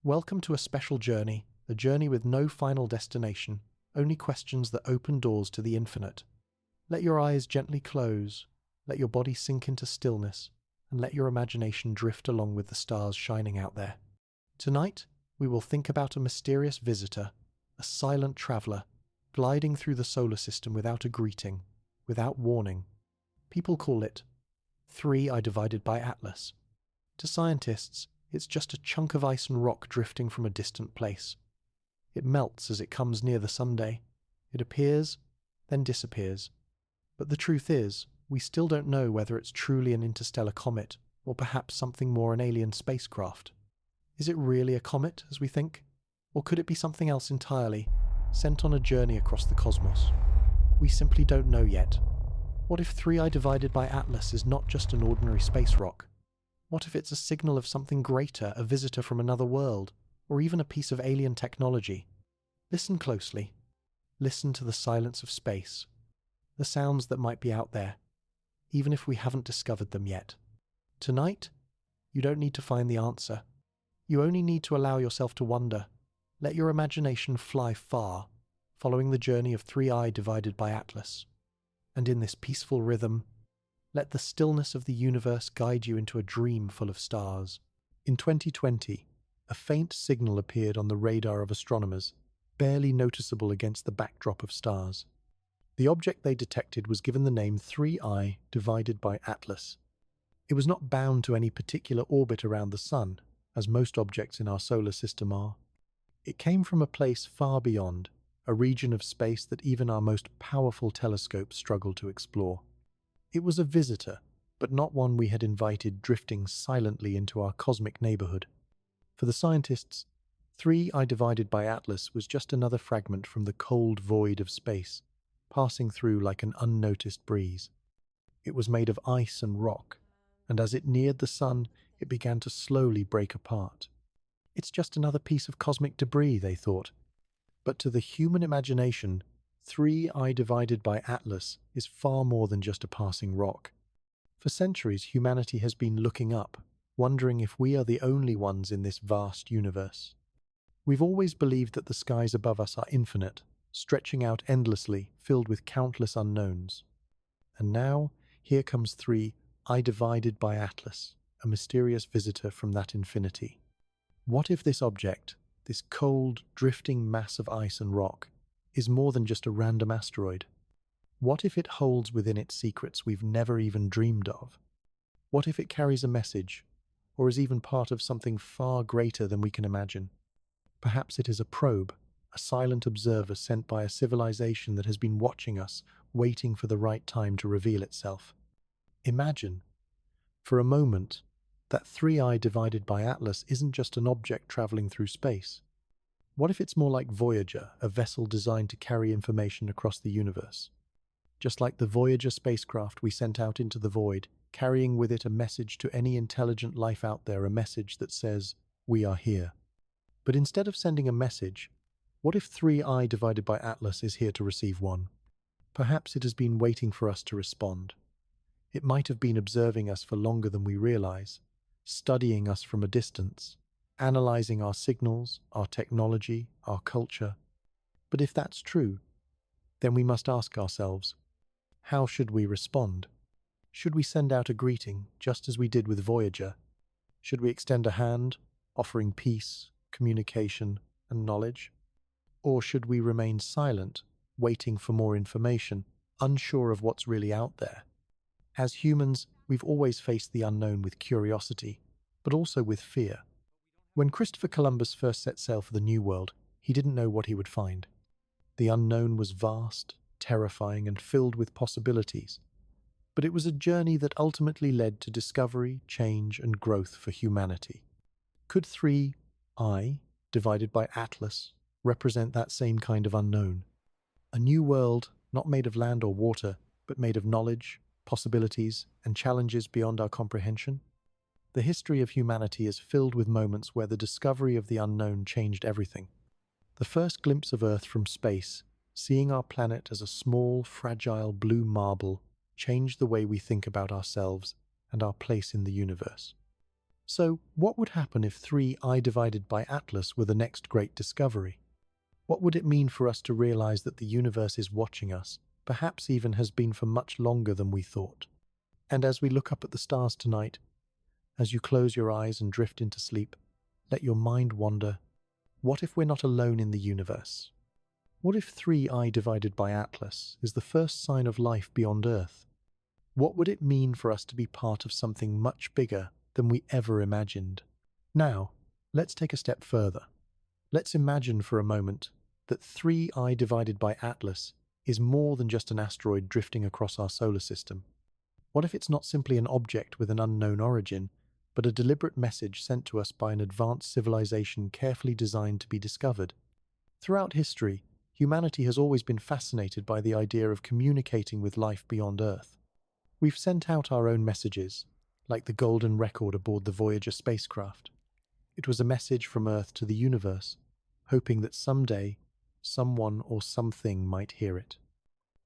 Welcome to a special journey, a journey with no final destination, only questions that open doors to the infinite. Let your eyes gently close, let your body sink into stillness, and let your imagination drift along with the stars shining out there. Tonight, we will think about a mysterious visitor, a silent traveler, gliding through the solar system without a greeting, without warning. People call it 3I divided by Atlas. To scientists, it's just a chunk of ice and rock drifting from a distant place. It melts as it comes near the sunday. It appears, then disappears. But the truth is, we still don't know whether it's truly an interstellar comet, or perhaps something more an alien spacecraft. Is it really a comet, as we think? Or could it be something else entirely, sent on a journey across the cosmos? We simply don't know yet. What if 3I divided by Atlas is not just an ordinary space rock? What if it's a signal of something greater, a visitor from another world, or even a piece of alien technology? Listen closely. Listen to the silence of space, the sounds that might be out there, even if we haven't discovered them yet. Tonight, you don't need to find the answer. You only need to allow yourself to wonder. Let your imagination fly far, following the journey of 3I divided by Atlas. And in this peaceful rhythm, let the stillness of the universe guide you into a dream full of stars. In 2020, a faint signal appeared on the radar of astronomers, barely noticeable against the backdrop of stars. The object they detected was given the name 3I divided by Atlas. It was not bound to any particular orbit around the Sun, as most objects in our solar system are. It came from a place far beyond, a region of space that even our most powerful telescopes struggle to explore. It was a visitor, but not one we had invited drifting silently into our cosmic neighborhood. For the scientists, 3I divided by Atlas was just another fragment from the cold void of space, passing through like an unnoticed breeze. It was made of ice and rock, and as it neared the Sun, it began to slowly break apart. It's just another piece of cosmic debris, they thought. But to the human imagination, 3I divided by Atlas is far more than just a passing rock. For centuries, humanity has been looking up, wondering if we are the only ones in this vast universe. We've always believed that the skies above us are infinite, stretching out endlessly, filled with countless unknowns. And now, here comes 3I divided by Atlas, a mysterious visitor from that infinity. What if this object, this cold, drifting mass of ice and rock, is more than just a random asteroid? What if it holds within it secrets we've never even dreamed of? What if it carries a message, or is even part of something far greater than we can imagine? Perhaps it is a probe, a silent observer sent by a civilization that has been watching us, waiting for the right time to reveal itself. Imagine, for a moment, that 3I divided by Atlas isn't just an object traveling through space. What if it's more like Voyager, a vessel designed to carry information across the universe? Just like the Voyager spacecraft we sent out into the void, carrying with it a message to any intelligent life out there, a message that says, "We are here." But instead of sending a message, what if 3I divided by Atlas is here to receive one? Perhaps it has been waiting for us to respond. It might have been observing us for longer than we realize, studying us from a distance, analyzing our signals, our technology, our culture. But if that's true, then we must ask ourselves, how should we respond? Should we send out a greeting, just as we did with Voyager? Should we extend a hand, offering peace, communication, and knowledge? Or should we remain silent, waiting for more information, unsure of what's really out there? As humans, we've always faced the unknown with curiosity, but also with fear. When Christopher Columbus first set sail for the New World, he didn't know what he would find. The unknown was vast, terrifying, and filled with possibilities. But it was a journey that ultimately led to discovery, change, and growth for humanity. Could 3I, divided by Atlas, represent that same kind of unknown? A new world, not made of land or water, but made of knowledge, possibilities, and challenges beyond our comprehension? The history of humanity is filled with moments where the discovery of the unknown changed everything. The first glimpse of Earth from space, seeing our planet as a small, fragile blue marble, changed the way we think about ourselves and our place in the universe. So, what would happen if 3I divided by Atlas were the next great discovery? What would it mean for us to realize that the universe is watching us, perhaps even has been for much longer than we thought? And as we look up at the stars tonight, as you close your eyes and drift into sleep, let your mind wander. What if we're not alone in the universe? What if 3I divided by Atlas is the first sign of life beyond Earth? What would it mean for us to be part of something much bigger than we ever imagined? Now, let's take a step further. Let's imagine for a moment that 3I divided by Atlas is more than just an asteroid drifting across our solar system. What if it's not simply an object with an unknown origin, but a deliberate message sent to us by an advanced civilization carefully designed to be discovered? Throughout history, humanity has always been fascinated by the idea of communicating with life beyond Earth. We've sent out our own messages, like the golden record aboard the Voyager spacecraft. It was a message from Earth to the universe, hoping that someday, someone or something might hear it.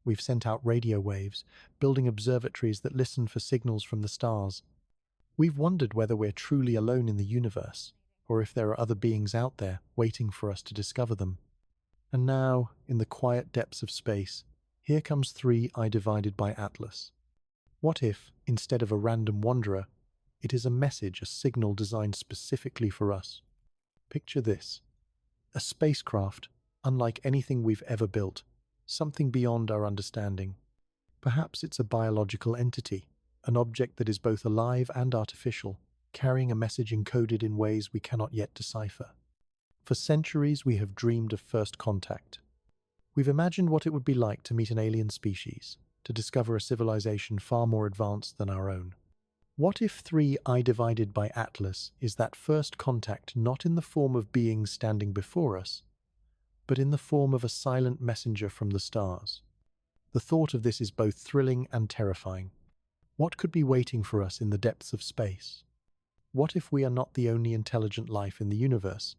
We've sent out radio waves, building observatories that listen for signals from the stars. We've wondered whether we're truly alone in the universe, or if there are other beings out there waiting for us to discover them. And now, in the quiet depths of space, here comes 3I divided by Atlas. What if, instead of a random wanderer, it is a message, a signal designed specifically for us? Picture this: a spacecraft, unlike anything we've ever built, something beyond our understanding. Perhaps it's a biological entity, an object that is both alive and artificial, carrying a message encoded in ways we cannot yet decipher. For centuries, we have dreamed of first contact. We've imagined what it would be like to meet an alien species, to discover a civilization far more advanced than our own. What if 3I divided by Atlas is that first contact not in the form of beings standing before us, but in the form of a silent messenger from the stars? The thought of this is both thrilling and terrifying. What could be waiting for us in the depths of space? What if we are not the only intelligent life in the universe,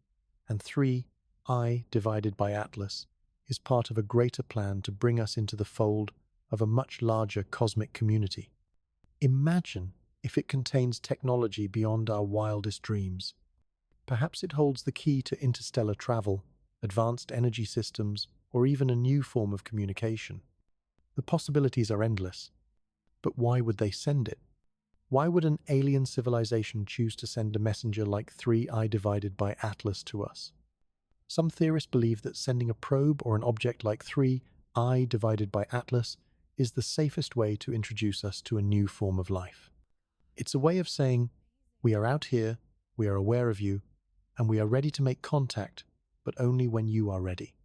and 3I divided by Atlas is part of a greater plan to bring us into the fold of a much larger cosmic community? Imagine if it contains technology beyond our wildest dreams. Perhaps it holds the key to interstellar travel, advanced energy systems, or even a new form of communication. The possibilities are endless. But why would they send it? Why would an alien civilization choose to send a messenger like 3I divided by Atlas to us? Some theorists believe that sending a probe or an object like 3I divided by Atlas is the safest way to introduce us to a new form of life. It's a way of saying, we are out here, we are aware of you, and we are ready to make contact, but only when you are ready.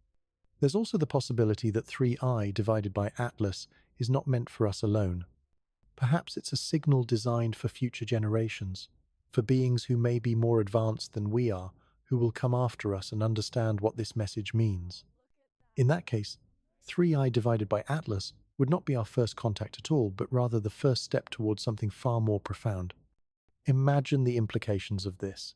There's also the possibility that 3I divided by Atlas is not meant for us alone. Perhaps it's a signal designed for future generations, for beings who may be more advanced than we are, who will come after us and understand what this message means. In that case, 3I divided by Atlas would not be our first contact at all, but rather the first step towards something far more profound. Imagine the implications of this.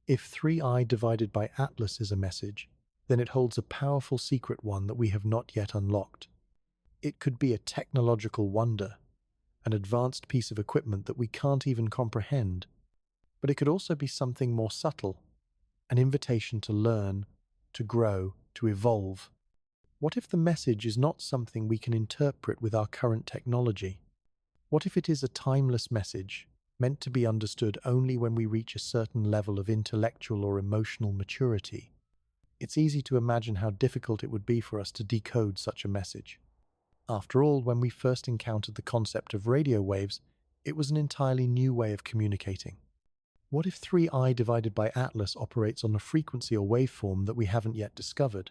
If 3I divided by Atlas is a message, then it holds a powerful secret one that we have not yet unlocked. It could be a technological wonder, an advanced piece of equipment that we can't even comprehend. But it could also be something more subtle, an invitation to learn, to grow, to evolve. What if the message is not something we can interpret with our current technology? What if it is a timeless message, meant to be understood only when we reach a certain level of intellectual or emotional maturity? It's easy to imagine how difficult it would be for us to decode such a message. After all, when we first encountered the concept of radio waves, it was an entirely new way of communicating. What if 3I divided by Atlas operates on a frequency or waveform that we haven't yet discovered?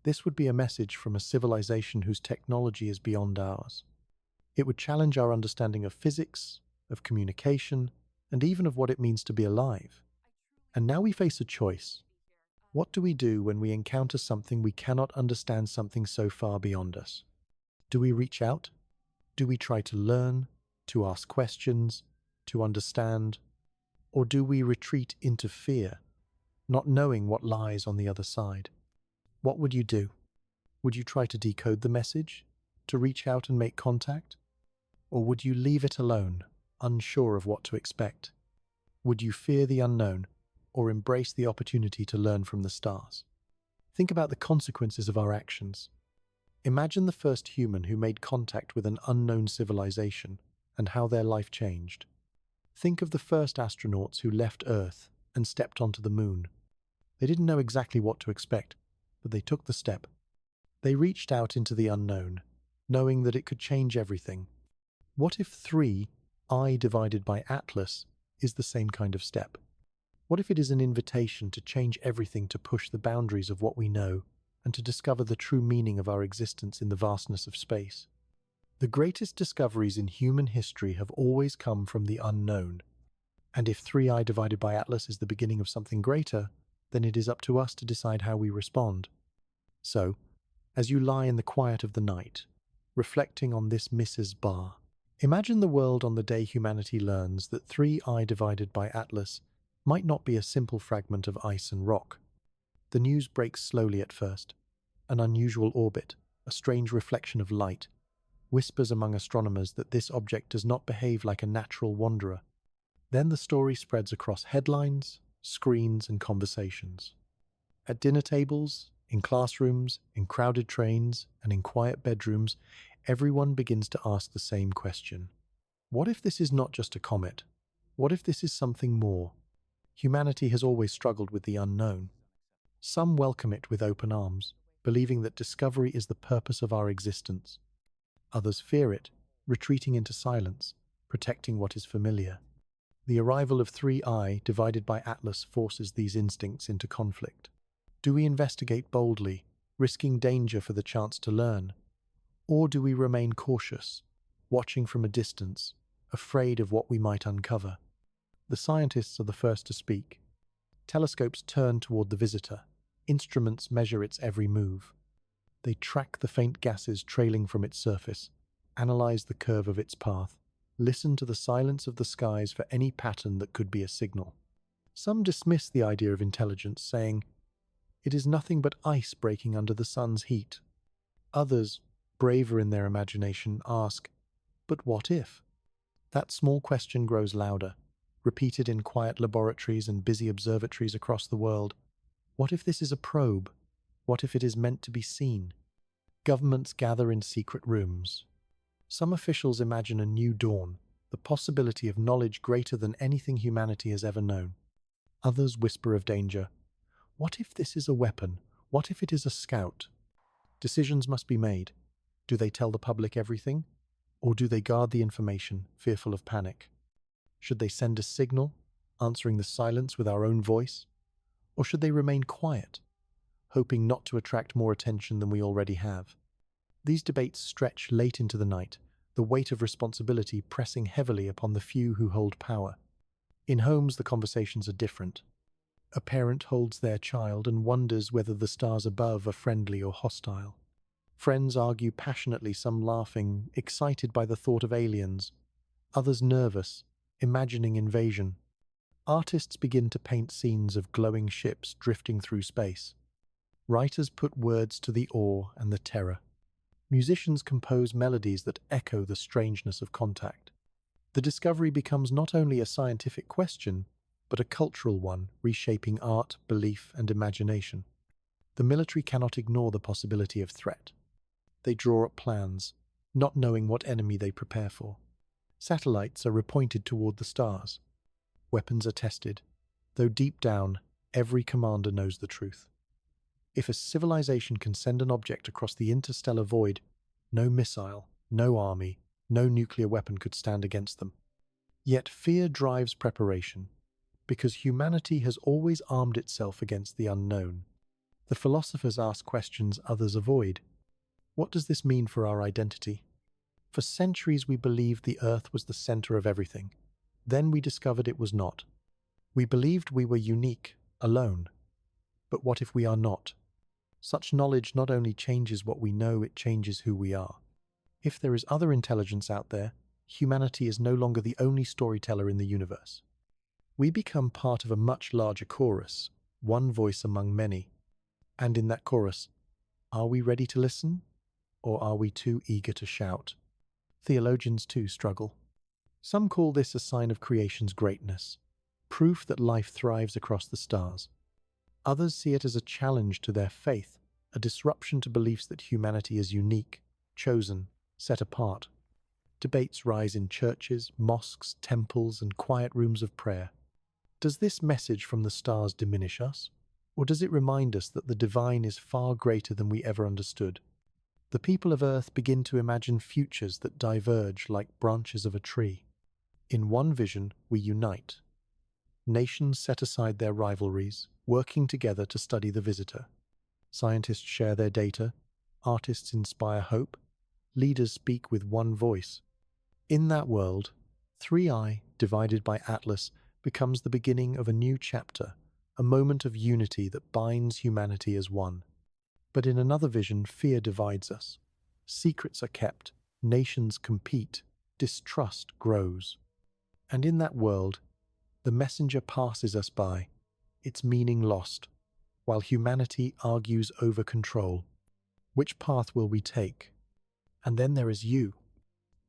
This would be a message from a civilization whose technology is beyond ours. It would challenge our understanding of physics, of communication, and even of what it means to be alive. And now we face a choice. What do we do when we encounter something we cannot understand, something so far beyond us? Do we reach out? Do we try to learn, to ask questions, to understand? Or do we retreat into fear, not knowing what lies on the other side? What would you do? Would you try to decode the message, to reach out and make contact? Or would you leave it alone, unsure of what to expect? Would you fear the unknown or embrace the opportunity to learn from the stars? Think about the consequences of our actions. Imagine the first human who made contact with an unknown civilization and how their life changed. Think of the first astronauts who left Earth and stepped onto the moon. They didn't know exactly what to expect, but they took the step. They reached out into the unknown, knowing that it could change everything. What if 3I divided by Atlas is the same kind of step? What if it is an invitation to change everything, to push the boundaries of what we know and to discover the true meaning of our existence in the vastness of space? The greatest discoveries in human history have always come from the unknown. And if 3I divided by Atlas is the beginning of something greater, then it is up to us to decide how we respond. So, as you lie in the quiet of the night, reflecting on this Mrs. Bar, imagine the world on the day humanity learns that 3I divided by Atlas might not be a simple fragment of ice and rock. The news breaks slowly at first. An unusual orbit, a strange reflection of light, whispers among astronomers that this object does not behave like a natural wanderer. Then the story spreads across headlines, screens, and conversations. At dinner tables, in classrooms, in crowded trains, and in quiet bedrooms, everyone begins to ask the same question. What if this is not just a comet? What if this is something more? Humanity has always struggled with the unknown. Some welcome it with open arms, believing that discovery is the purpose of our existence. Others fear it, retreating into silence, protecting what is familiar. The arrival of 3I divided by Atlas forces these instincts into conflict. Do we investigate boldly, risking danger for the chance to learn? Or do we remain cautious, watching from a distance, afraid of what we might uncover? The scientists are the first to speak. Telescopes turn toward the visitor. Instruments measure its every move. They track the faint gases trailing from its surface, analyze the curve of its path, listen to the silence of the skies for any pattern that could be a signal. Some dismiss the idea of intelligence, saying, "It is nothing but ice breaking under the sun's heat." Others, braver in their imagination, ask, "But what if?" That small question grows louder, repeated in quiet laboratories and busy observatories across the world. What if this is a probe? What if it is meant to be seen? Governments gather in secret rooms. Some officials imagine a new dawn, the possibility of knowledge greater than anything humanity has ever known. Others whisper of danger. What if this is a weapon? What if it is a scout? Decisions must be made. Do they tell the public everything? Or do they guard the information, fearful of panic? Should they send a signal, answering the silence with our own voice? Or should they remain quiet, hoping not to attract more attention than we already have? These debates stretch late into the night, the weight of responsibility pressing heavily upon the few who hold power. In homes, the conversations are different. A parent holds their child and wonders whether the stars above are friendly or hostile. Friends argue passionately, some laughing, excited by the thought of aliens, others nervous, imagining invasion. Artists begin to paint scenes of glowing ships drifting through space. Writers put words to the awe and the terror. Musicians compose melodies that echo the strangeness of contact. The discovery becomes not only a scientific question, but a cultural one, reshaping art, belief, and imagination. The military cannot ignore the possibility of threat. They draw up plans, not knowing what enemy they prepare for. Satellites are repointed toward the stars. Weapons are tested, though deep down, every commander knows the truth. If a civilization can send an object across the interstellar void, no missile, no army, no nuclear weapon could stand against them. Yet fear drives preparation, because humanity has always armed itself against the unknown. The philosophers ask questions others avoid. What does this mean for our identity? For centuries we believed the Earth was the center of everything. Then we discovered it was not. We believed we were unique, alone. But what if we are not? Such knowledge not only changes what we know, it changes who we are. If there is other intelligence out there, humanity is no longer the only storyteller in the universe. We become part of a much larger chorus, one voice among many. And in that chorus, are we ready to listen? Or are we too eager to shout? Theologians too struggle. Some call this a sign of creation's greatness. proof that life thrives across the stars. Others see it as a challenge to their faith, a disruption to beliefs that humanity is unique, chosen, set apart. Debates rise in churches, mosques, temples, and quiet rooms of prayer. Does this message from the stars diminish us? Or does it remind us that the divine is far greater than we ever understood? The people of Earth begin to imagine futures that diverge like branches of a tree. In one vision, we unite. Nations set aside their rivalries, working together to study the visitor. Scientists share their data, artists inspire hope, leaders speak with one voice. In that world, 3i, divided by Atlas, becomes the beginning of a new chapter, a moment of unity that binds humanity as one. But in another vision, fear divides us. Secrets are kept, nations compete, distrust grows. And in that world, the messenger passes us by, its meaning lost, while humanity argues over control. Which path will we take? And then there is you,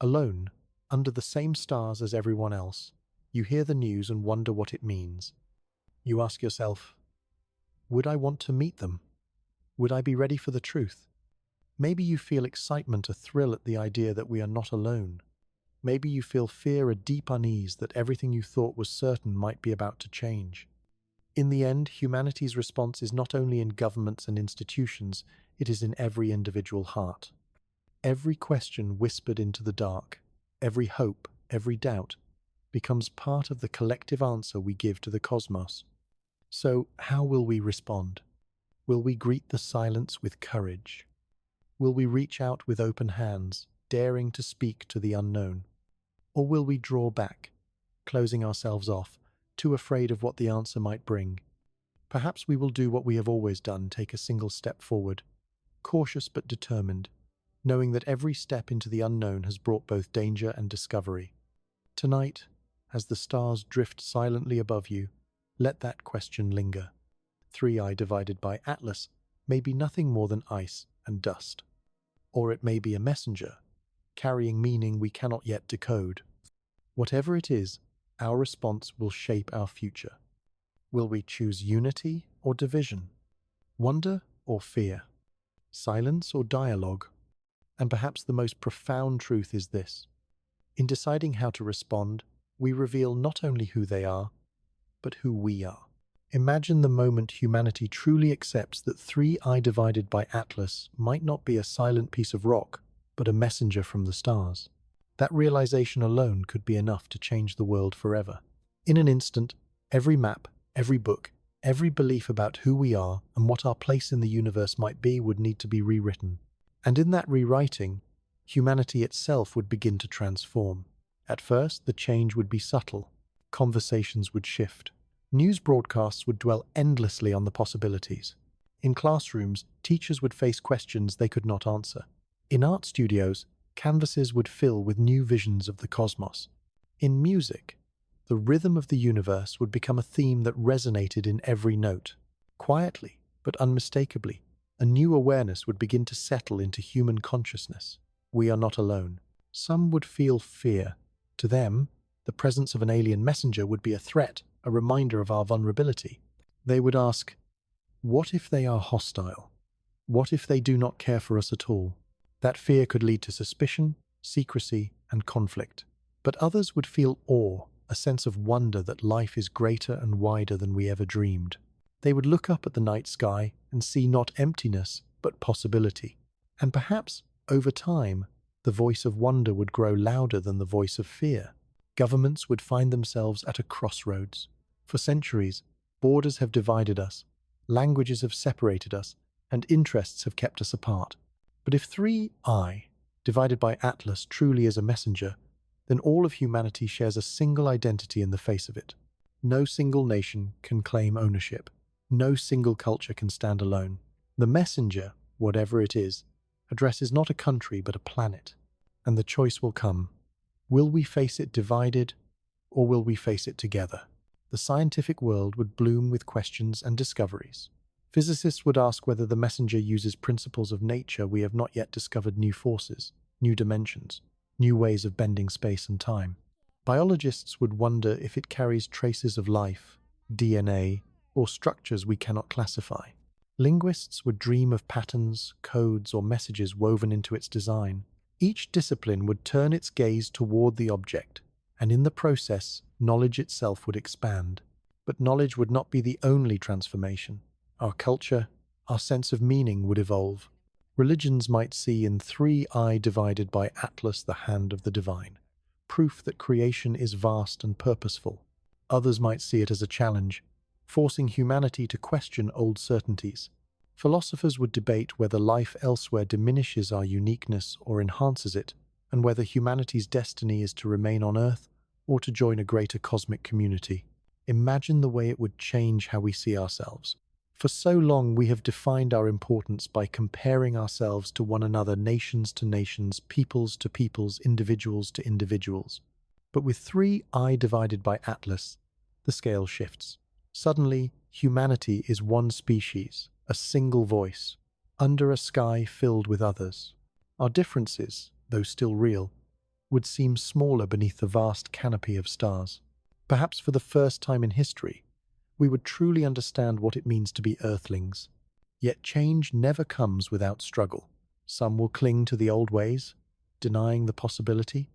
alone, under the same stars as everyone else. You hear the news and wonder what it means. You ask yourself, would I want to meet them? Would I be ready for the truth? Maybe you feel excitement, a thrill at the idea that we are not alone. Maybe you feel fear, a deep unease that everything you thought was certain might be about to change. In the end, humanity's response is not only in governments and institutions, it is in every individual heart. Every question whispered into the dark, every hope, every doubt, becomes part of the collective answer we give to the cosmos. So, how will we respond? Will we greet the silence with courage? Will we reach out with open hands, daring to speak to the unknown? Or will we draw back, closing ourselves off, too afraid of what the answer might bring? Perhaps we will do what we have always done, take a single step forward, cautious but determined, knowing that every step into the unknown has brought both danger and discovery. Tonight, as the stars drift silently above you, let that question linger. 3i divided by Atlas may be nothing more than ice and dust. Or it may be a messenger, carrying meaning we cannot yet decode. Whatever it is, our response will shape our future. Will we choose unity or division? Wonder or fear? Silence or dialogue? And perhaps the most profound truth is this. In deciding how to respond, we reveal not only who they are, but who we are. Imagine the moment humanity truly accepts that 3i divided by Atlas might not be a silent piece of rock, but a messenger from the stars. That realization alone could be enough to change the world forever. In an instant, every map, every book, every belief about who we are and what our place in the universe might be would need to be rewritten. And in that rewriting, humanity itself would begin to transform. At first, the change would be subtle. Conversations would shift. News broadcasts would dwell endlessly on the possibilities. In classrooms, teachers would face questions they could not answer. In art studios, canvases would fill with new visions of the cosmos. In music, the rhythm of the universe would become a theme that resonated in every note. Quietly, but unmistakably, a new awareness would begin to settle into human consciousness. We are not alone. Some would feel fear. To them, the presence of an alien messenger would be a threat, a reminder of our vulnerability. They would ask, what if they are hostile? What if they do not care for us at all? That fear could lead to suspicion, secrecy, and conflict. But others would feel awe, a sense of wonder that life is greater and wider than we ever dreamed. They would look up at the night sky and see not emptiness, but possibility. And perhaps, over time, the voice of wonder would grow louder than the voice of fear. Governments would find themselves at a crossroads. For centuries, borders have divided us, languages have separated us, and interests have kept us apart. But if 3i, divided by Atlas, truly is a messenger, then all of humanity shares a single identity in the face of it. No single nation can claim ownership. No single culture can stand alone. The messenger, whatever it is, addresses not a country but a planet. And the choice will come. Will we face it divided, or will we face it together? The scientific world would bloom with questions and discoveries. Physicists would ask whether the messenger uses principles of nature we have not yet discovered, new forces, new dimensions, new ways of bending space and time. Biologists would wonder if it carries traces of life, DNA, or structures we cannot classify. Linguists would dream of patterns, codes, or messages woven into its design. Each discipline would turn its gaze toward the object, and in the process, knowledge itself would expand. But knowledge would not be the only transformation. Our culture, our sense of meaning would evolve. Religions might see in 3 divided by Atlas the hand of the divine, proof that creation is vast and purposeful. Others might see it as a challenge, forcing humanity to question old certainties. Philosophers would debate whether life elsewhere diminishes our uniqueness or enhances it, and whether humanity's destiny is to remain on Earth or to join a greater cosmic community. Imagine the way it would change how we see ourselves. For so long we have defined our importance by comparing ourselves to one another, nations to nations, peoples to peoples, individuals to individuals. But with 3 divided by Atlas, the scale shifts. Suddenly, humanity is one species, a single voice, under a sky filled with others. Our differences, though still real, would seem smaller beneath the vast canopy of stars. Perhaps for the first time in history, we would truly understand what it means to be Earthlings. Yet change never comes without struggle. Some will cling to the old ways, denying the possibility,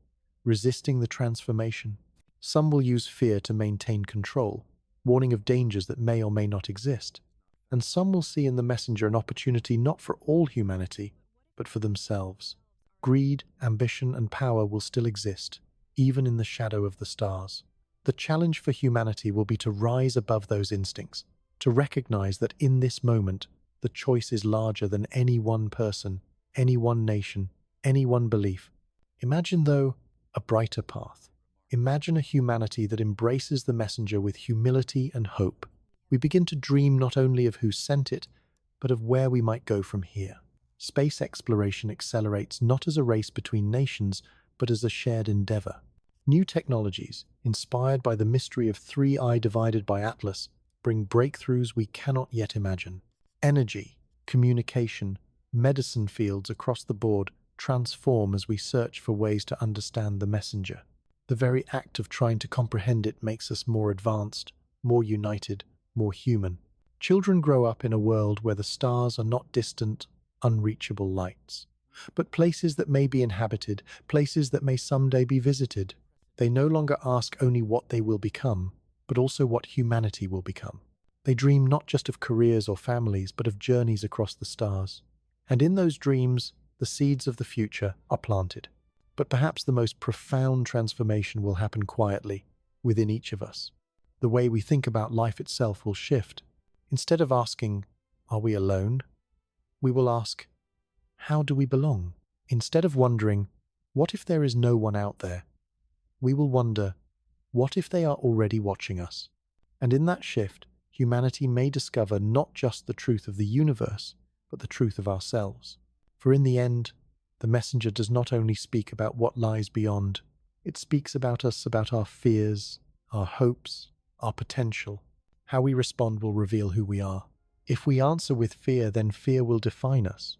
resisting the transformation. Some will use fear to maintain control, warning of dangers that may or may not exist. And some will see in the messenger an opportunity not for all humanity, but for themselves. Greed, ambition, and power will still exist, even in the shadow of the stars. The challenge for humanity will be to rise above those instincts, to recognize that in this moment, the choice is larger than any one person, any one nation, any one belief. Imagine, though, a brighter path. Imagine a humanity that embraces the messenger with humility and hope. We begin to dream not only of who sent it, but of where we might go from here. Space exploration accelerates not as a race between nations, but as a shared endeavor. New technologies, inspired by the mystery of 3 divided by Atlas, bring breakthroughs we cannot yet imagine. Energy, communication, medicine fields across the board transform as we search for ways to understand the messenger. The very act of trying to comprehend it makes us more advanced, more united, more human. Children grow up in a world where the stars are not distant, unreachable lights, but places that may be inhabited, places that may someday be visited. They no longer ask only what they will become, but also what humanity will become. They dream not just of careers or families, but of journeys across the stars. And in those dreams, the seeds of the future are planted. But perhaps the most profound transformation will happen quietly, within each of us. The way we think about life itself will shift. Instead of asking, "Are we alone?" we will ask, "How do we belong?" Instead of wondering, "What if there is no one out there?" we will wonder, "What if they are already watching us?" And in that shift, humanity may discover not just the truth of the universe, but the truth of ourselves. For in the end, the messenger does not only speak about what lies beyond, it speaks about us, about our fears, our hopes, our potential. How we respond will reveal who we are. If we answer with fear, then fear will define us.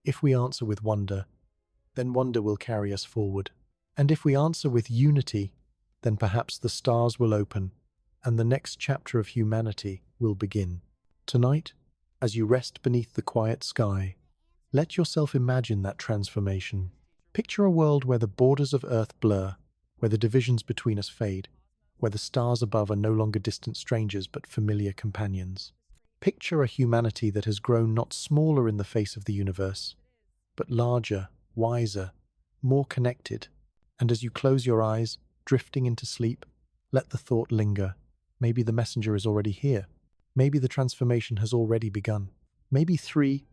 If we answer with wonder, then wonder will carry us forward. And if we answer with unity, then perhaps the stars will open and the next chapter of humanity will begin. Tonight, as you rest beneath the quiet sky, let yourself imagine that transformation. Picture a world where the borders of Earth blur, where the divisions between us fade, where the stars above are no longer distant strangers but familiar companions. Picture a humanity that has grown not smaller in the face of the universe, but larger, wiser, more connected. And as you close your eyes, drifting into sleep, let the thought linger. Maybe the messenger is already here. Maybe the transformation has already begun. Maybe 3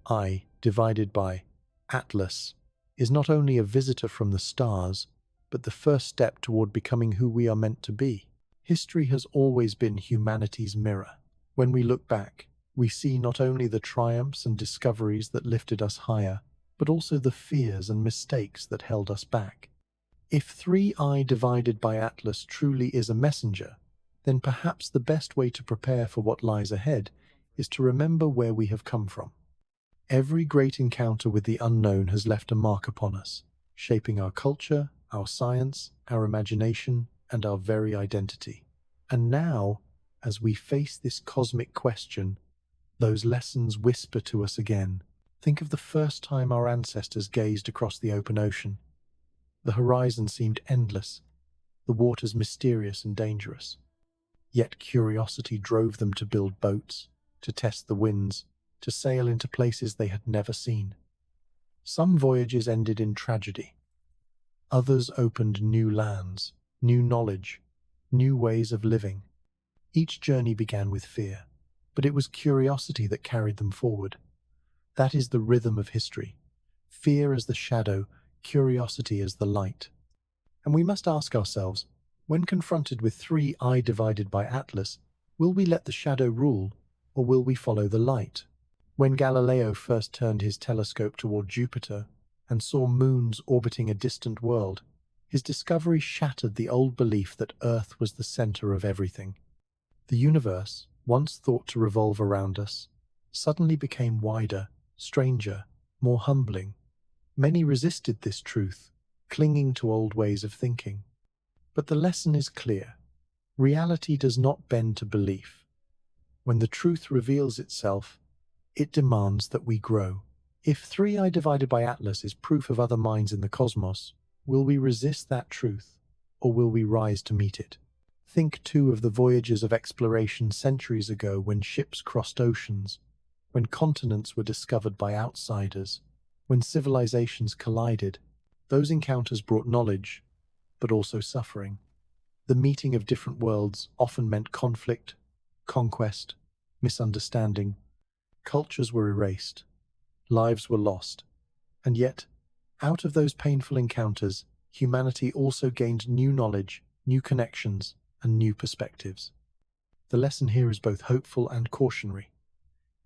divided by Atlas is not only a visitor from the stars, but the first step toward becoming who we are meant to be. History has always been humanity's mirror. When we look back, we see not only the triumphs and discoveries that lifted us higher, but also the fears and mistakes that held us back. If 3 divided by Atlas truly is a messenger, then perhaps the best way to prepare for what lies ahead is to remember where we have come from. Every great encounter with the unknown has left a mark upon us, shaping our culture, our science, our imagination, and our very identity. And now, as we face this cosmic question, those lessons whisper to us again. Think of the first time our ancestors gazed across the open ocean. The horizon seemed endless, the waters mysterious and dangerous. Yet curiosity drove them to build boats, to test the winds, to sail into places they had never seen. Some voyages ended in tragedy. Others opened new lands, new knowledge, new ways of living. Each journey began with fear, but it was curiosity that carried them forward. That is the rhythm of history. Fear as the shadow, curiosity as the light. And we must ask ourselves, when confronted with 3I divided by Atlas, will we let the shadow rule, or will we follow the light? When Galileo first turned his telescope toward Jupiter and saw moons orbiting a distant world, his discovery shattered the old belief that Earth was the center of everything. The universe, once thought to revolve around us, suddenly became wider, stranger, more humbling. Many resisted this truth, clinging to old ways of thinking. But the lesson is clear. Reality does not bend to belief. When the truth reveals itself, it demands that we grow. If 3I divided by Atlas is proof of other minds in the cosmos, will we resist that truth, or will we rise to meet it? Think too of the voyages of exploration centuries ago when ships crossed oceans, when continents were discovered by outsiders, when civilizations collided. Those encounters brought knowledge, but also suffering. The meeting of different worlds often meant conflict, conquest, misunderstanding. Cultures were erased, lives were lost, and yet, out of those painful encounters, humanity also gained new knowledge, new connections, and new perspectives. The lesson here is both hopeful and cautionary.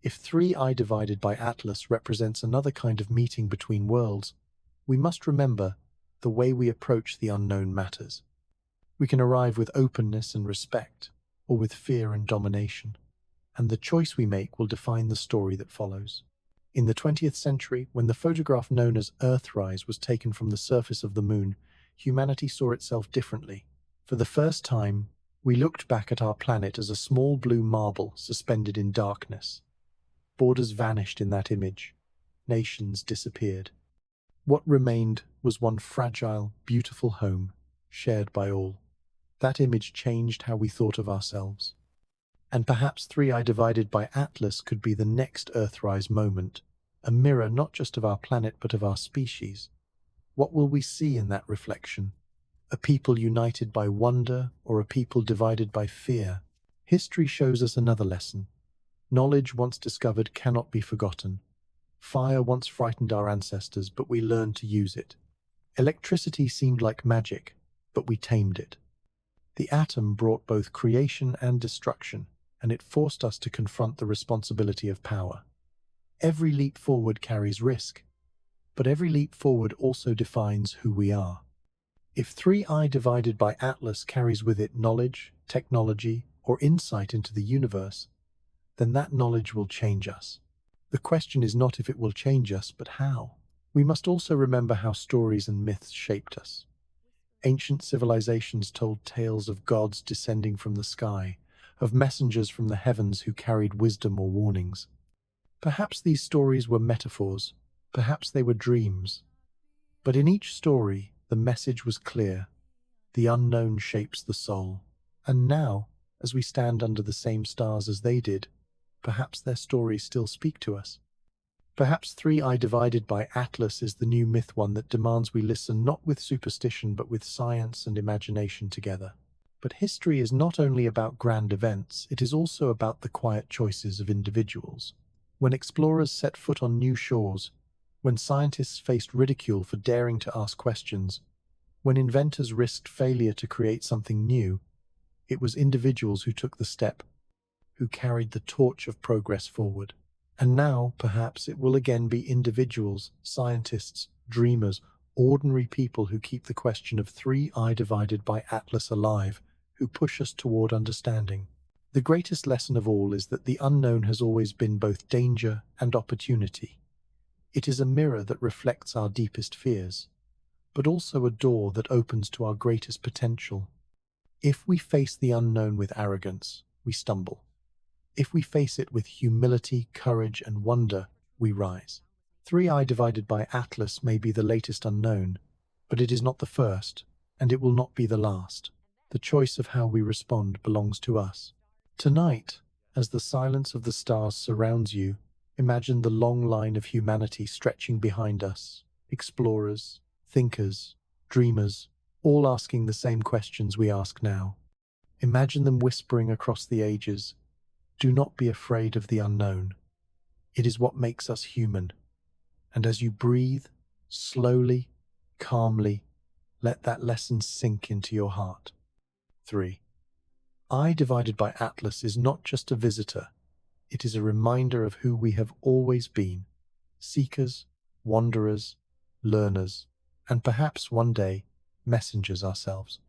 If 3I divided by Atlas represents another kind of meeting between worlds, we must remember the way we approach the unknown matters. We can arrive with openness and respect, or with fear and domination, and the choice we make will define the story that follows. In the 20th century, when the photograph known as Earthrise was taken from the surface of the moon, humanity saw itself differently. For the first time, we looked back at our planet as a small blue marble suspended in darkness. Borders vanished in that image. Nations disappeared. What remained was one fragile, beautiful home, shared by all. That image changed how we thought of ourselves. And perhaps 3I divided by Atlas could be the next Earthrise moment, a mirror not just of our planet but of our species. What will we see in that reflection? A people united by wonder or a people divided by fear? History shows us another lesson. Knowledge once discovered cannot be forgotten. Fire once frightened our ancestors, but we learned to use it. Electricity seemed like magic, but we tamed it. The atom brought both creation and destruction, and it forced us to confront the responsibility of power. Every leap forward carries risk, but every leap forward also defines who we are. If 3I divided by Atlas carries with it knowledge, technology, or insight into the universe, then that knowledge will change us. The question is not if it will change us, but how. We must also remember how stories and myths shaped us. Ancient civilizations told tales of gods descending from the sky, of messengers from the heavens who carried wisdom or warnings. Perhaps these stories were metaphors, perhaps they were dreams. But in each story, the message was clear. The unknown shapes the soul. And now, as we stand under the same stars as they did, perhaps their stories still speak to us. Perhaps 3I divided by Atlas is the new myth, one that demands we listen not with superstition but with science and imagination together. But history is not only about grand events, it is also about the quiet choices of individuals. When explorers set foot on new shores, when scientists faced ridicule for daring to ask questions, when inventors risked failure to create something new, it was individuals who took the step, who carried the torch of progress forward. And now, perhaps, it will again be individuals, scientists, dreamers, ordinary people who keep the question of 3I divided by Atlas alive, who push us toward understanding. The greatest lesson of all is that the unknown has always been both danger and opportunity. It is a mirror that reflects our deepest fears, but also a door that opens to our greatest potential. If we face the unknown with arrogance, we stumble. If we face it with humility, courage, and wonder, we rise. 3i divided by Atlas may be the latest unknown, but it is not the first, and it will not be the last. The choice of how we respond belongs to us. Tonight, as the silence of the stars surrounds you, imagine the long line of humanity stretching behind us. Explorers, thinkers, dreamers, all asking the same questions we ask now. Imagine them whispering across the ages, "Do not be afraid of the unknown. It is what makes us human." And as you breathe, slowly, calmly, let that lesson sink into your heart. 3. I divided by Atlas is not just a visitor. It is a reminder of who we have always been: seekers, wanderers, learners, and perhaps one day, messengers ourselves.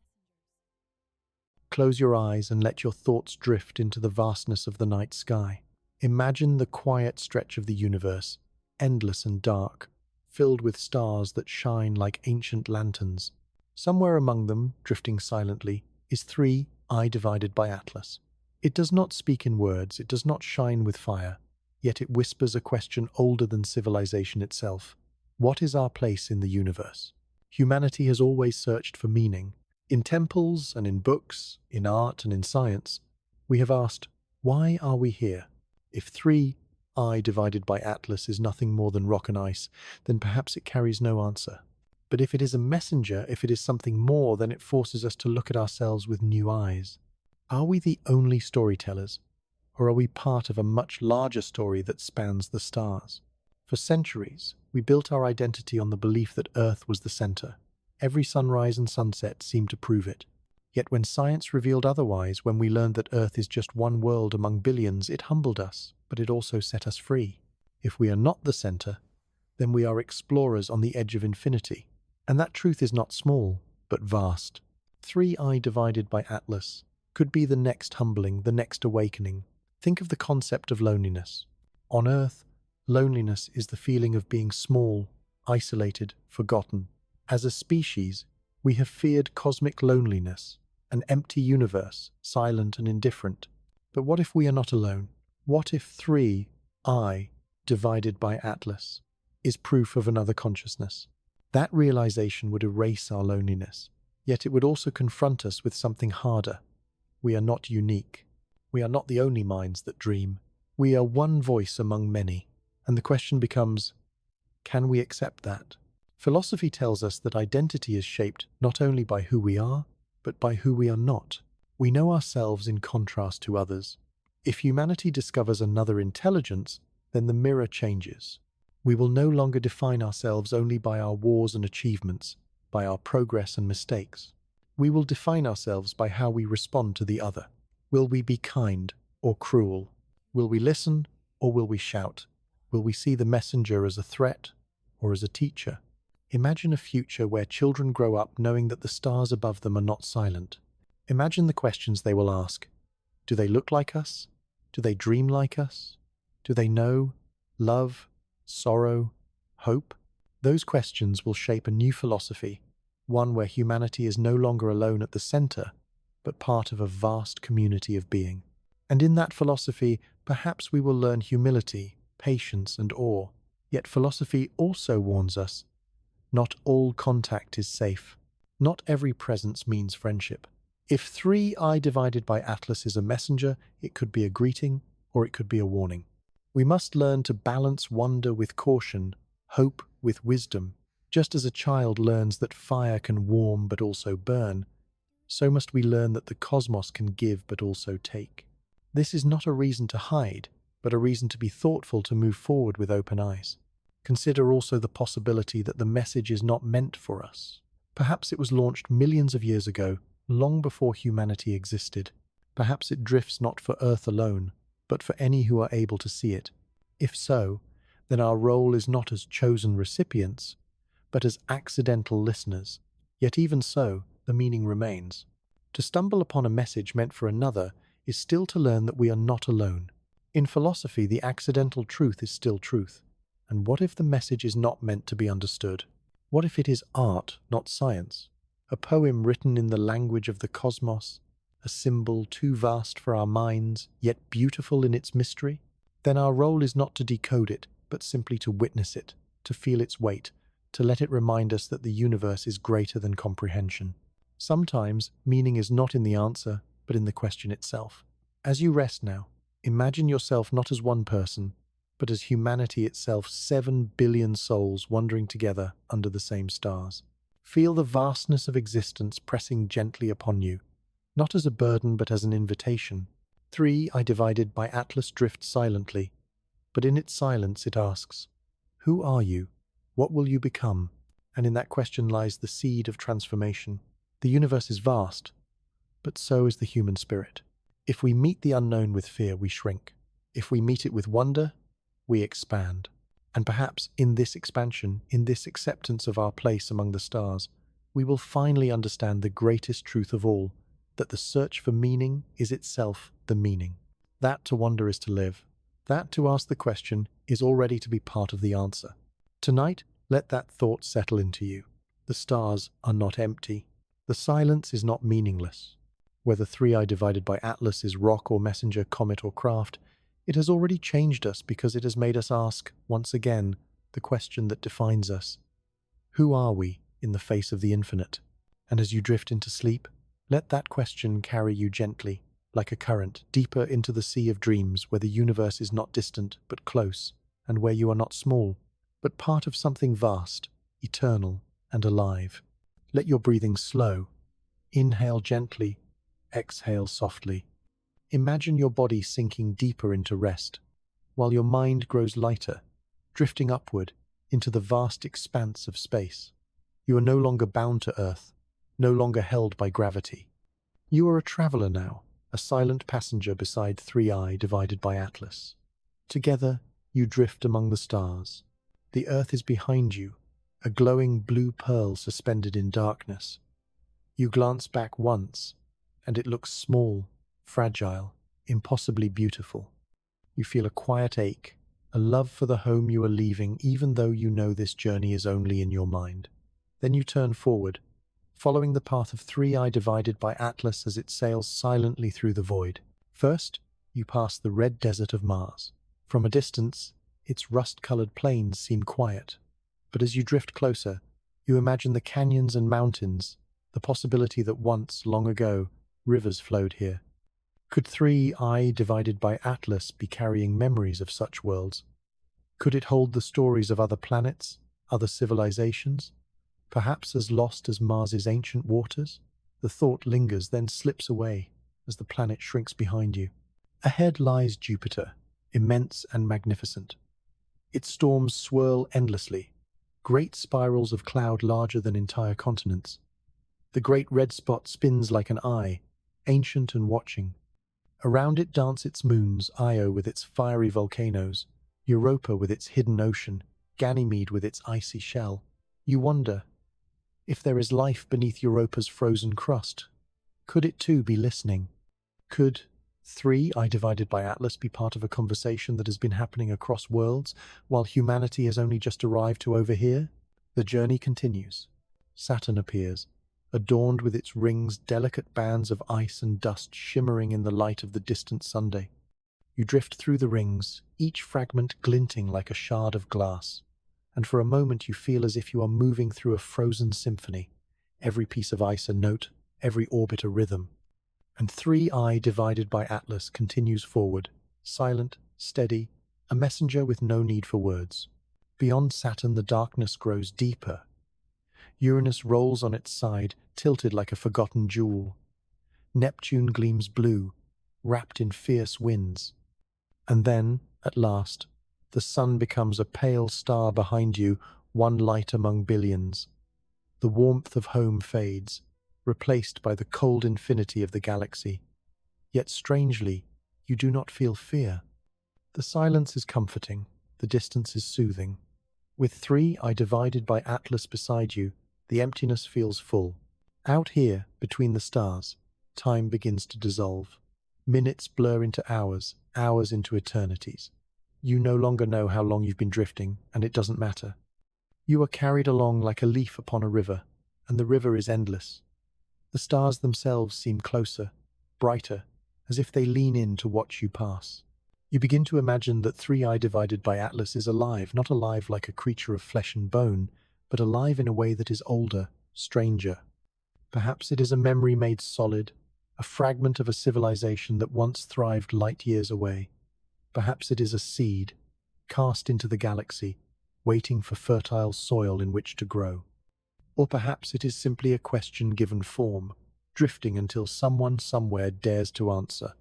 Close your eyes and let your thoughts drift into the vastness of the night sky. Imagine the quiet stretch of the universe, endless and dark, filled with stars that shine like ancient lanterns. Somewhere among them, drifting silently, is 3i divided by Atlas. It does not speak in words, it does not shine with fire, yet it whispers a question older than civilization itself. What is our place in the universe? Humanity has always searched for meaning. In temples and in books, in art and in science, we have asked, why are we here? If 3i divided by Atlas is nothing more than rock and ice, then perhaps it carries no answer. But if it is a messenger, if it is something more, then it forces us to look at ourselves with new eyes. Are we the only storytellers, or are we part of a much larger story that spans the stars? For centuries, we built our identity on the belief that Earth was the center. Every sunrise and sunset seemed to prove it. Yet when science revealed otherwise, when we learned that Earth is just one world among billions, it humbled us, but it also set us free. If we are not the center, then we are explorers on the edge of infinity. And that truth is not small, but vast. 3i divided by Atlas could be the next humbling, the next awakening. Think of the concept of loneliness. On Earth, loneliness is the feeling of being small, isolated, forgotten. As a species, we have feared cosmic loneliness, an empty universe, silent and indifferent. But what if we are not alone? What if 3i divided by Atlas is proof of another consciousness? That realization would erase our loneliness, yet it would also confront us with something harder. We are not unique. We are not the only minds that dream. We are one voice among many. And the question becomes, can we accept that? Philosophy tells us that identity is shaped not only by who we are, but by who we are not. We know ourselves in contrast to others. If humanity discovers another intelligence, then the mirror changes. We will no longer define ourselves only by our wars and achievements, by our progress and mistakes. We will define ourselves by how we respond to the other. Will we be kind or cruel? Will we listen or will we shout? Will we see the messenger as a threat or as a teacher? Imagine a future where children grow up knowing that the stars above them are not silent. Imagine the questions they will ask. Do they look like us? Do they dream like us? Do they know love, sorrow, hope? Those questions will shape a new philosophy, one where humanity is no longer alone at the center, but part of a vast community of being. And in that philosophy, perhaps we will learn humility, patience, and awe. Yet philosophy also warns us, not all contact is safe. Not every presence means friendship. If 3i divided by Atlas is a messenger, it could be a greeting, or it could be a warning. We must learn to balance wonder with caution, hope with wisdom. Just as a child learns that fire can warm but also burn, so must we learn that the cosmos can give but also take. This is not a reason to hide, but a reason to be thoughtful, to move forward with open eyes. Consider also the possibility that the message is not meant for us. Perhaps it was launched millions of years ago, long before humanity existed. Perhaps it drifts not for Earth alone, but for any who are able to see it. If so, then our role is not as chosen recipients, but as accidental listeners. Yet even so, the meaning remains. To stumble upon a message meant for another is still to learn that we are not alone. In philosophy, the accidental truth is still truth. And what if the message is not meant to be understood? What if it is art, not science? A poem written in the language of the cosmos, a symbol too vast for our minds, yet beautiful in its mystery, then our role is not to decode it, but simply to witness it, to feel its weight, to let it remind us that the universe is greater than comprehension. Sometimes, meaning is not in the answer, but in the question itself. As you rest now, imagine yourself not as one person, but as humanity itself, 7 billion souls wandering together under the same stars. Feel the vastness of existence pressing gently upon you, not as a burden but as an invitation. 3 I divided by Atlas drifts silently, but in its silence it asks, who are you? What will you become? And in that question lies the seed of transformation. The universe is vast, but so is the human spirit. If we meet the unknown with fear, we shrink. If we meet it with wonder, we expand. And perhaps in this expansion, in this acceptance of our place among the stars, we will finally understand the greatest truth of all, that the search for meaning is itself the meaning. That to wonder is to live. That to ask the question is already to be part of the answer. Tonight, let that thought settle into you. The stars are not empty. The silence is not meaningless. Whether 3i divided by Atlas is rock or messenger, comet or craft, it has already changed us because it has made us ask, once again, the question that defines us. Who are we in the face of the infinite? And as you drift into sleep, let that question carry you gently, like a current, deeper into the sea of dreams where the universe is not distant but close, and where you are not small, but part of something vast, eternal, and alive. Let your breathing slow. Inhale gently, exhale softly. Imagine your body sinking deeper into rest, while your mind grows lighter, drifting upward into the vast expanse of space. You are no longer bound to Earth, no longer held by gravity. You are a traveler now, a silent passenger beside 3i divided by Atlas. Together, you drift among the stars. The Earth is behind you, a glowing blue pearl suspended in darkness. You glance back once, and it looks small, fragile, impossibly beautiful. You feel a quiet ache, a love for the home you are leaving, even though you know this journey is only in your mind. Then you turn forward, following the path of 3i divided by Atlas as it sails silently through the void. First, you pass the red desert of Mars. From a distance, its rust-colored plains seem quiet. But as you drift closer, you imagine the canyons and mountains, the possibility that once, long ago, rivers flowed here. Could 3i divided by Atlas be carrying memories of such worlds? Could it hold the stories of other planets, other civilizations? Perhaps as lost as Mars's ancient waters? The thought lingers, then slips away as the planet shrinks behind you. Ahead lies Jupiter, immense and magnificent. Its storms swirl endlessly, great spirals of cloud larger than entire continents. The great red spot spins like an eye, ancient and watching. Around it dance its moons, Io with its fiery volcanoes, Europa with its hidden ocean, Ganymede with its icy shell. You wonder, if there is life beneath Europa's frozen crust, could it too be listening? Could 3i divided by Atlas be part of a conversation that has been happening across worlds, while humanity has only just arrived to overhear? The journey continues. Saturn appears, adorned with its rings, delicate bands of ice and dust shimmering in the light of the distant Sunday. You drift through the rings, each fragment glinting like a shard of glass, and for a moment you feel as if you are moving through a frozen symphony, every piece of ice a note, every orbit a rhythm. And 3i divided by Atlas continues forward, silent, steady, a messenger with no need for words. Beyond Saturn the darkness grows deeper. Uranus rolls on its side, tilted like a forgotten jewel. Neptune gleams blue, wrapped in fierce winds. And then, at last, the sun becomes a pale star behind you, one light among billions. The warmth of home fades, replaced by the cold infinity of the galaxy. Yet strangely, you do not feel fear. The silence is comforting, the distance is soothing. With 3i divided by Atlas beside you, the emptiness feels full. Out here, between the stars, time begins to dissolve. Minutes blur into hours, hours into eternities. You no longer know how long you've been drifting, and it doesn't matter. You are carried along like a leaf upon a river, and the river is endless. The stars themselves seem closer, brighter, as if they lean in to watch you pass. You begin to imagine that 3I divided by Atlas is alive, not alive like a creature of flesh and bone, but alive in a way that is older, stranger. Perhaps it is a memory made solid, a fragment of a civilization that once thrived light years away. Perhaps it is a seed, cast into the galaxy, waiting for fertile soil in which to grow. Or perhaps it is simply a question given form, drifting until someone somewhere dares to answer.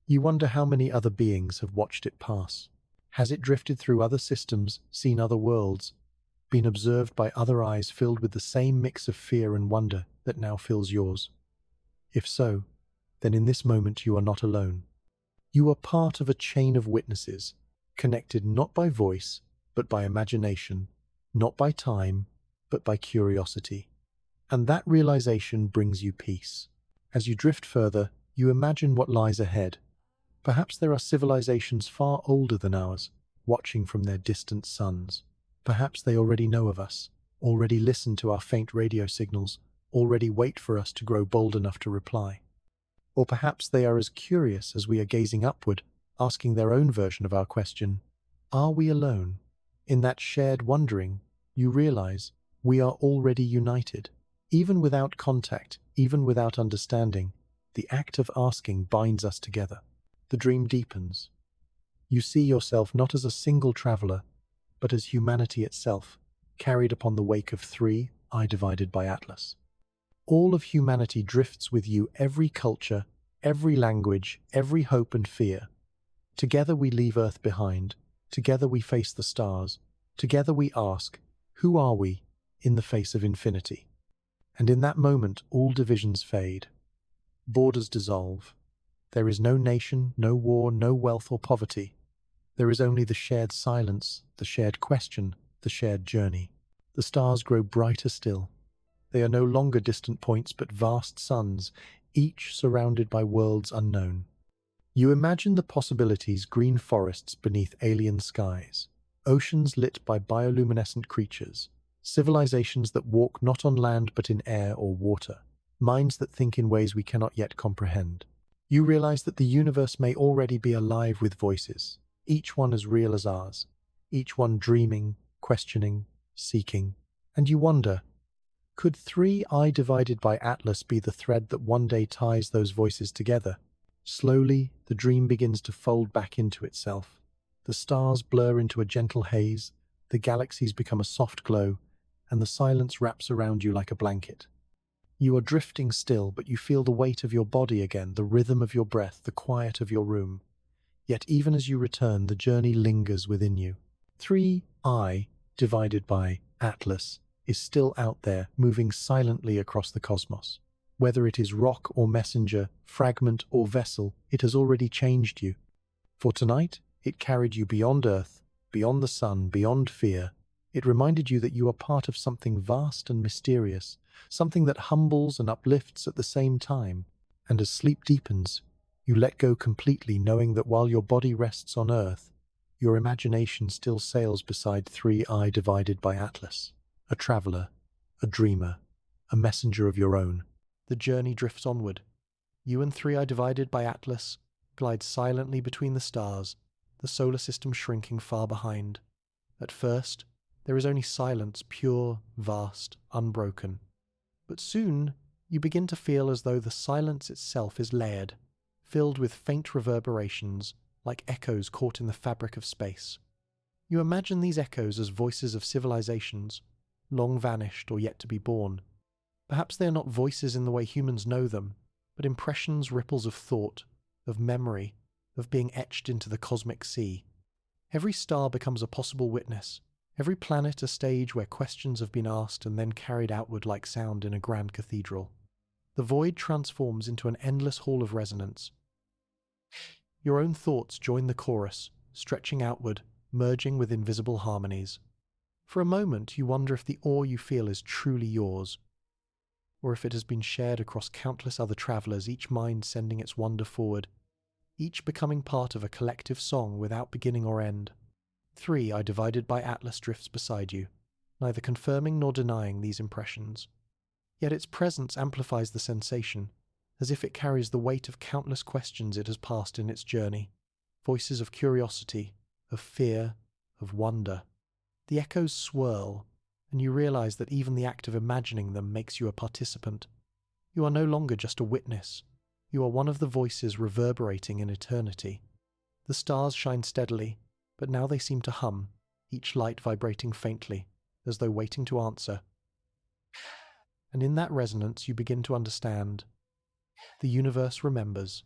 You wonder how many other beings have watched it pass. Has it drifted through other systems, seen other worlds, been observed by other eyes filled with the same mix of fear and wonder that now fills yours? If so, then in this moment you are not alone. You are part of a chain of witnesses, connected not by voice, but by imagination, not by time, but by curiosity. And that realization brings you peace. As you drift further, you imagine what lies ahead. Perhaps there are civilizations far older than ours, watching from their distant suns. Perhaps they already know of us, already listen to our faint radio signals, already wait for us to grow bold enough to reply. Or perhaps they are as curious as we are gazing upward, asking their own version of our question, are we alone? In that shared wondering, you realize we are already united. Even without contact, even without understanding, the act of asking binds us together. The dream deepens. You see yourself not as a single traveler, but as humanity itself, carried upon the wake of 3I divided by Atlas. All of humanity drifts with you, every culture, every language, every hope and fear. Together we leave Earth behind. Together we face the stars. Together we ask, who are we in the face of infinity? And in that moment, all divisions fade. Borders dissolve. There is no nation, no war, no wealth or poverty. There is only the shared silence, the shared question, the shared journey. The stars grow brighter still. They are no longer distant points but vast suns, each surrounded by worlds unknown. You imagine the possibilities: green forests beneath alien skies, oceans lit by bioluminescent creatures, civilizations that walk not on land but in air or water, minds that think in ways we cannot yet comprehend. You realize that the universe may already be alive with voices, each one as real as ours, each one dreaming, questioning, seeking, and you wonder, could 3I divided by Atlas be the thread that one day ties those voices together? Slowly, the dream begins to fold back into itself. The stars blur into a gentle haze, the galaxies become a soft glow, and the silence wraps around you like a blanket. You are drifting still, but you feel the weight of your body again, the rhythm of your breath, the quiet of your room. Yet even as you return, the journey lingers within you. 3I divided by Atlas is still out there, moving silently across the cosmos. Whether it is rock or messenger, fragment or vessel, it has already changed you. For tonight, it carried you beyond Earth, beyond the sun, beyond fear. It reminded you that you are part of something vast and mysterious, something that humbles and uplifts at the same time. And as sleep deepens, you let go completely, knowing that while your body rests on Earth, your imagination still sails beside 3I divided by Atlas. A traveler, a dreamer, a messenger of your own. The journey drifts onward. You and 3I divided by Atlas glide silently between the stars, the solar system shrinking far behind. At first, there is only silence, pure, vast, unbroken. But soon, you begin to feel as though the silence itself is layered, filled with faint reverberations, like echoes caught in the fabric of space. You imagine these echoes as voices of civilizations, long vanished or yet to be born. Perhaps they are not voices in the way humans know them, but impressions, ripples of thought, of memory, of being etched into the cosmic sea. Every star becomes a possible witness, every planet a stage where questions have been asked and then carried outward like sound in a grand cathedral. The void transforms into an endless hall of resonance. Your own thoughts join the chorus, stretching outward, merging with invisible harmonies. For a moment you wonder if the awe you feel is truly yours, or if it has been shared across countless other travelers, each mind sending its wonder forward, each becoming part of a collective song without beginning or end. 3I divided by Atlas drifts beside you, neither confirming nor denying these impressions. Yet its presence amplifies the sensation, as if it carries the weight of countless questions it has passed in its journey, voices of curiosity, of fear, of wonder. The echoes swirl, and you realize that even the act of imagining them makes you a participant. You are no longer just a witness. You are one of the voices reverberating in eternity. The stars shine steadily, but now they seem to hum, each light vibrating faintly, as though waiting to answer. And in that resonance you begin to understand. The universe remembers.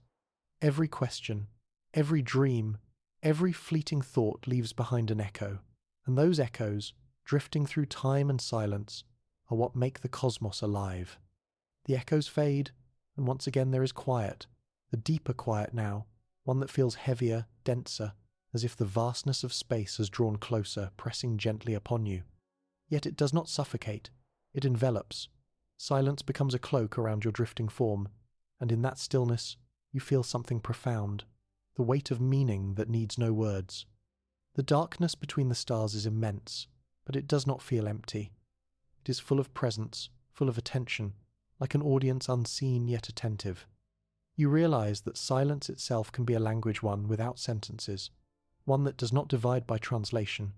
Every question, every dream, every fleeting thought leaves behind an echo, and those echoes, drifting through time and silence, are what make the cosmos alive. The echoes fade, and once again there is quiet, a deeper quiet now, one that feels heavier, denser, as if the vastness of space has drawn closer, pressing gently upon you. Yet it does not suffocate, it envelops. Silence becomes a cloak around your drifting form, and in that stillness you feel something profound, the weight of meaning that needs no words. The darkness between the stars is immense, but it does not feel empty. It is full of presence, full of attention, like an audience unseen yet attentive. You realize that silence itself can be a language one without sentences, one that does not divide by translation,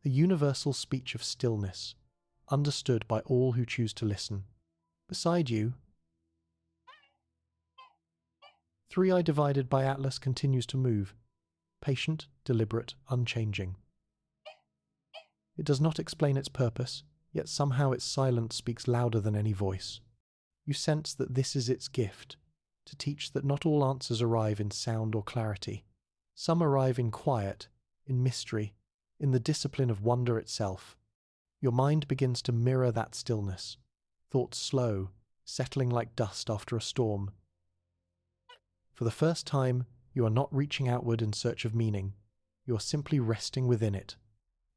a universal speech of stillness, understood by all who choose to listen. Beside you, 3i divided by Atlas continues to move, patient, deliberate, unchanging. It does not explain its purpose, yet somehow its silence speaks louder than any voice. You sense that this is its gift, to teach that not all answers arrive in sound or clarity. Some arrive in quiet, in mystery, in the discipline of wonder itself. Your mind begins to mirror that stillness, thoughts slow, settling like dust after a storm. For the first time, you are not reaching outward in search of meaning. You are simply resting within it.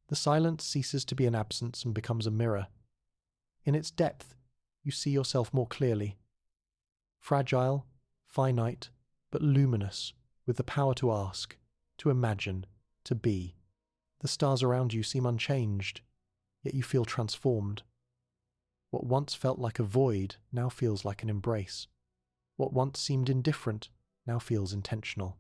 The silence ceases to be an absence and becomes a mirror. In its depth, you see yourself more clearly. Fragile, finite, but luminous, with the power to ask, to imagine, to be. The stars around you seem unchanged, yet you feel transformed. What once felt like a void now feels like an embrace. What once seemed indifferent now feels intentional.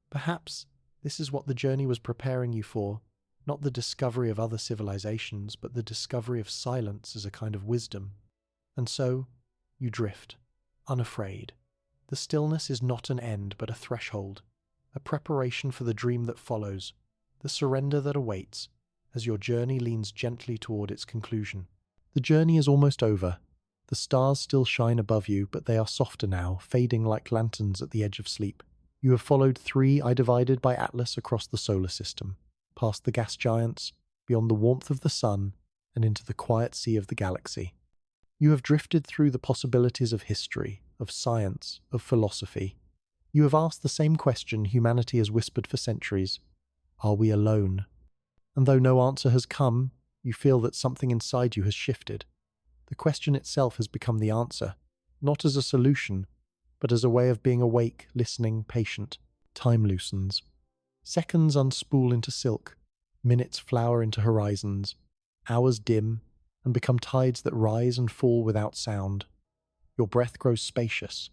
Perhaps this is what the journey was preparing you for, not the discovery of other civilizations, but the discovery of silence as a kind of wisdom. And so, you drift, unafraid. The stillness is not an end, but a threshold, a preparation for the dream that follows, the surrender that awaits, as your journey leans gently toward its conclusion. The journey is almost over. The stars still shine above you, but they are softer now, fading like lanterns at the edge of sleep. You have followed 3i divided by Atlas across the solar system, past the gas giants, beyond the warmth of the sun, and into the quiet sea of the galaxy. You have drifted through the possibilities of history, of science, of philosophy. You have asked the same question humanity has whispered for centuries: are we alone? And though no answer has come, you feel that something inside you has shifted. The question itself has become the answer, not as a solution, but as a way of being awake, listening, patient. Time loosens. Seconds unspool into silk, minutes flower into horizons, hours dim and become tides that rise and fall without sound. Your breath grows spacious.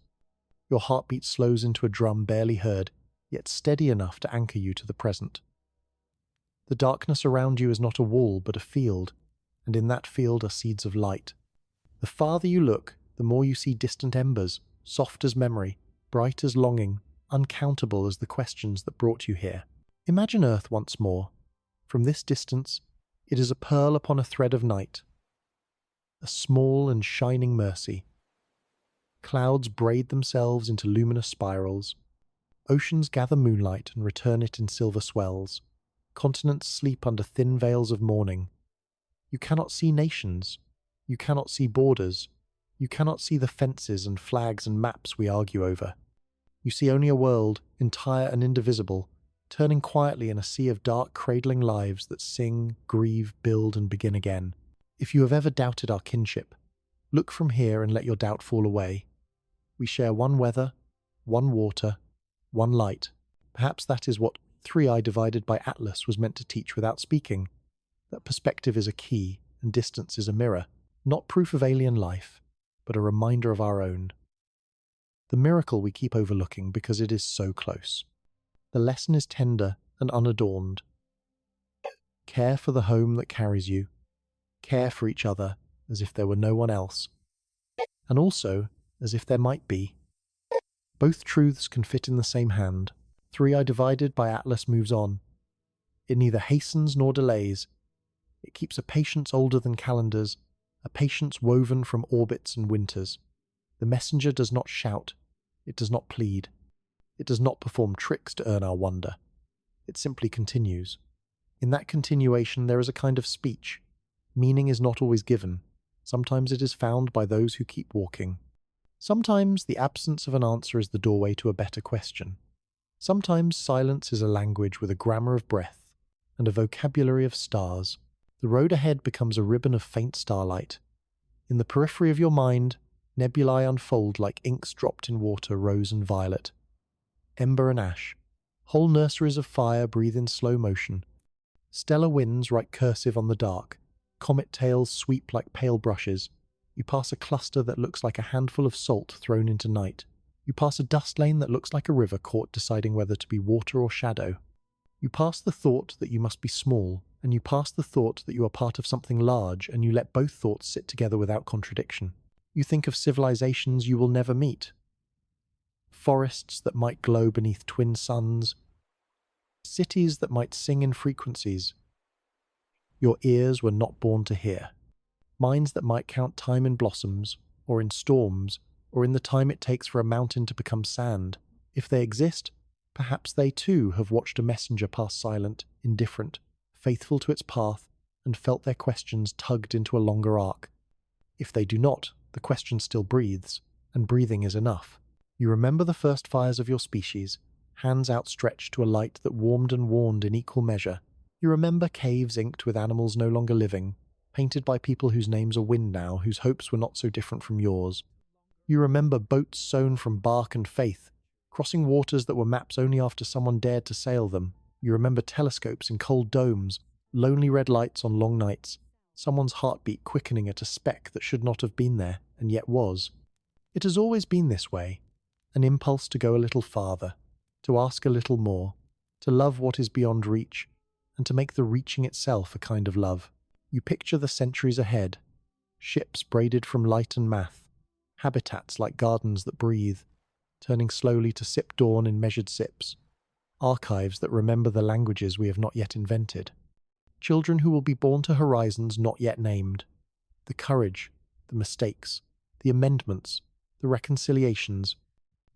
Your heartbeat slows into a drum barely heard, yet steady enough to anchor you to the present. The darkness around you is not a wall, but a field, and in that field are seeds of light. The farther you look, the more you see distant embers, soft as memory, bright as longing, uncountable as the questions that brought you here. Imagine Earth once more. From this distance, it is a pearl upon a thread of night, a small and shining mercy. Clouds braid themselves into luminous spirals. Oceans gather moonlight and return it in silver swells. Continents sleep under thin veils of morning. You cannot see nations. You cannot see borders. You cannot see the fences and flags and maps we argue over. You see only a world, entire and indivisible, turning quietly in a sea of dark, cradling lives that sing, grieve, build, and begin again. If you have ever doubted our kinship, look from here and let your doubt fall away. We share one weather, one water, one light. Perhaps that is what 3i divided by Atlas was meant to teach without speaking, that perspective is a key and distance is a mirror, not proof of alien life, but a reminder of our own. the miracle we keep overlooking because it is so close. The lesson is tender and unadorned. Care for the home that carries you. Care for each other as if there were no one else. And also as if there might be. Both truths can fit in the same hand. 3i divided by Atlas moves on. It neither hastens nor delays. It keeps a patience older than calendars, a patience woven from orbits and winters. The messenger does not shout. It does not plead. It does not perform tricks to earn our wonder. It simply continues. In that continuation there is a kind of speech. Meaning is not always given. Sometimes it is found by those who keep walking. Sometimes the absence of an answer is the doorway to a better question. Sometimes silence is a language with a grammar of breath and a vocabulary of stars. The road ahead becomes a ribbon of faint starlight. In the periphery of your mind, nebulae unfold like inks dropped in water, rose and violet. Ember and ash. Whole nurseries of fire breathe in slow motion. Stellar winds write cursive on the dark. Comet tails sweep like pale brushes. You pass a cluster that looks like a handful of salt thrown into night. You pass a dust lane that looks like a river caught deciding whether to be water or shadow. You pass the thought that you must be small, and you pass the thought that you are part of something large, and you let both thoughts sit together without contradiction. You think of civilizations you will never meet. Forests that might glow beneath twin suns. Cities that might sing in frequencies your ears were not born to hear. Minds that might count time in blossoms, or in storms, or in the time it takes for a mountain to become sand. If they exist, perhaps they too have watched a messenger pass silent, indifferent, faithful to its path, and felt their questions tugged into a longer arc. If they do not, the question still breathes, and breathing is enough. You remember the first fires of your species, hands outstretched to a light that warmed and warned in equal measure. You remember caves inked with animals no longer living, painted by people whose names are wind now, whose hopes were not so different from yours. You remember boats sewn from bark and faith, crossing waters that were maps only after someone dared to sail them. You remember telescopes in cold domes, lonely red lights on long nights, someone's heartbeat quickening at a speck that should not have been there, and yet was. It has always been this way, an impulse to go a little farther, to ask a little more, to love what is beyond reach, and to make the reaching itself a kind of love. You picture the centuries ahead, ships braided from light and math, habitats like gardens that breathe, turning slowly to sip dawn in measured sips, archives that remember the languages we have not yet invented, children who will be born to horizons not yet named, the courage, the mistakes, the amendments, the reconciliations,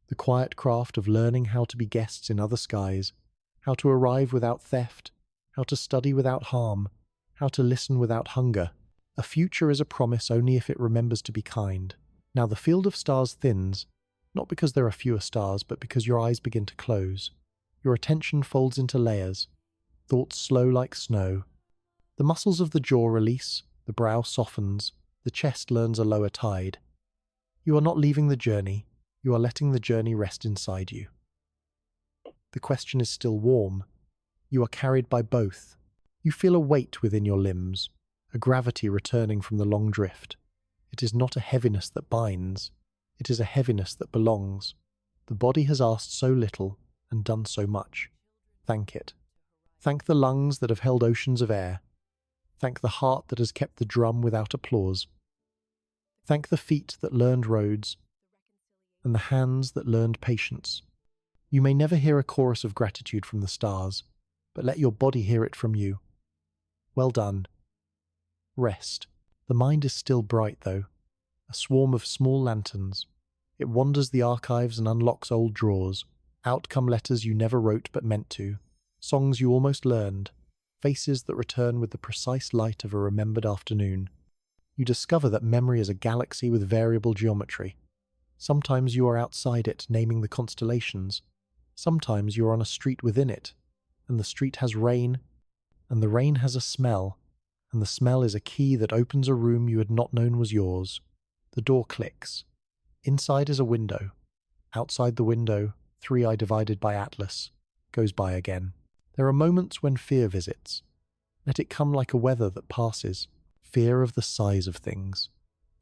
the quiet craft of learning how to be guests in other skies, how to arrive without theft, how to study without harm, how to listen without hunger. A future is a promise only if it remembers to be kind. Now the field of stars thins, not because there are fewer stars, but because your eyes begin to close. Your attention folds into layers, thoughts slow like snow. The muscles of the jaw release, the brow softens, the chest learns a lower tide. You are not leaving the journey, you are letting the journey rest inside you. The question is still warm. You are carried by both. You feel a weight within your limbs, a gravity returning from the long drift. It is not a heaviness that binds, it is a heaviness that belongs. The body has asked so little and done so much. Thank it. Thank the lungs that have held oceans of air. Thank the heart that has kept the drum without applause. Thank the feet that learned roads, and the hands that learned patience. You may never hear a chorus of gratitude from the stars, but let your body hear it from you. Well done. Rest. The mind is still bright, though. A swarm of small lanterns. It wanders the archives and unlocks old drawers. Out come letters you never wrote but meant to. Songs you almost learned. Faces that return with the precise light of a remembered afternoon. You discover that memory is a galaxy with variable geometry. Sometimes you are outside it, naming the constellations. Sometimes you are on a street within it, and the street has rain, and the rain has a smell, and the smell is a key that opens a room you had not known was yours. The door clicks. Inside is a window. Outside the window, 3i divided by Atlas, goes by again. There are moments when fear visits. Let it come like a weather that passes. Fear of the size of things.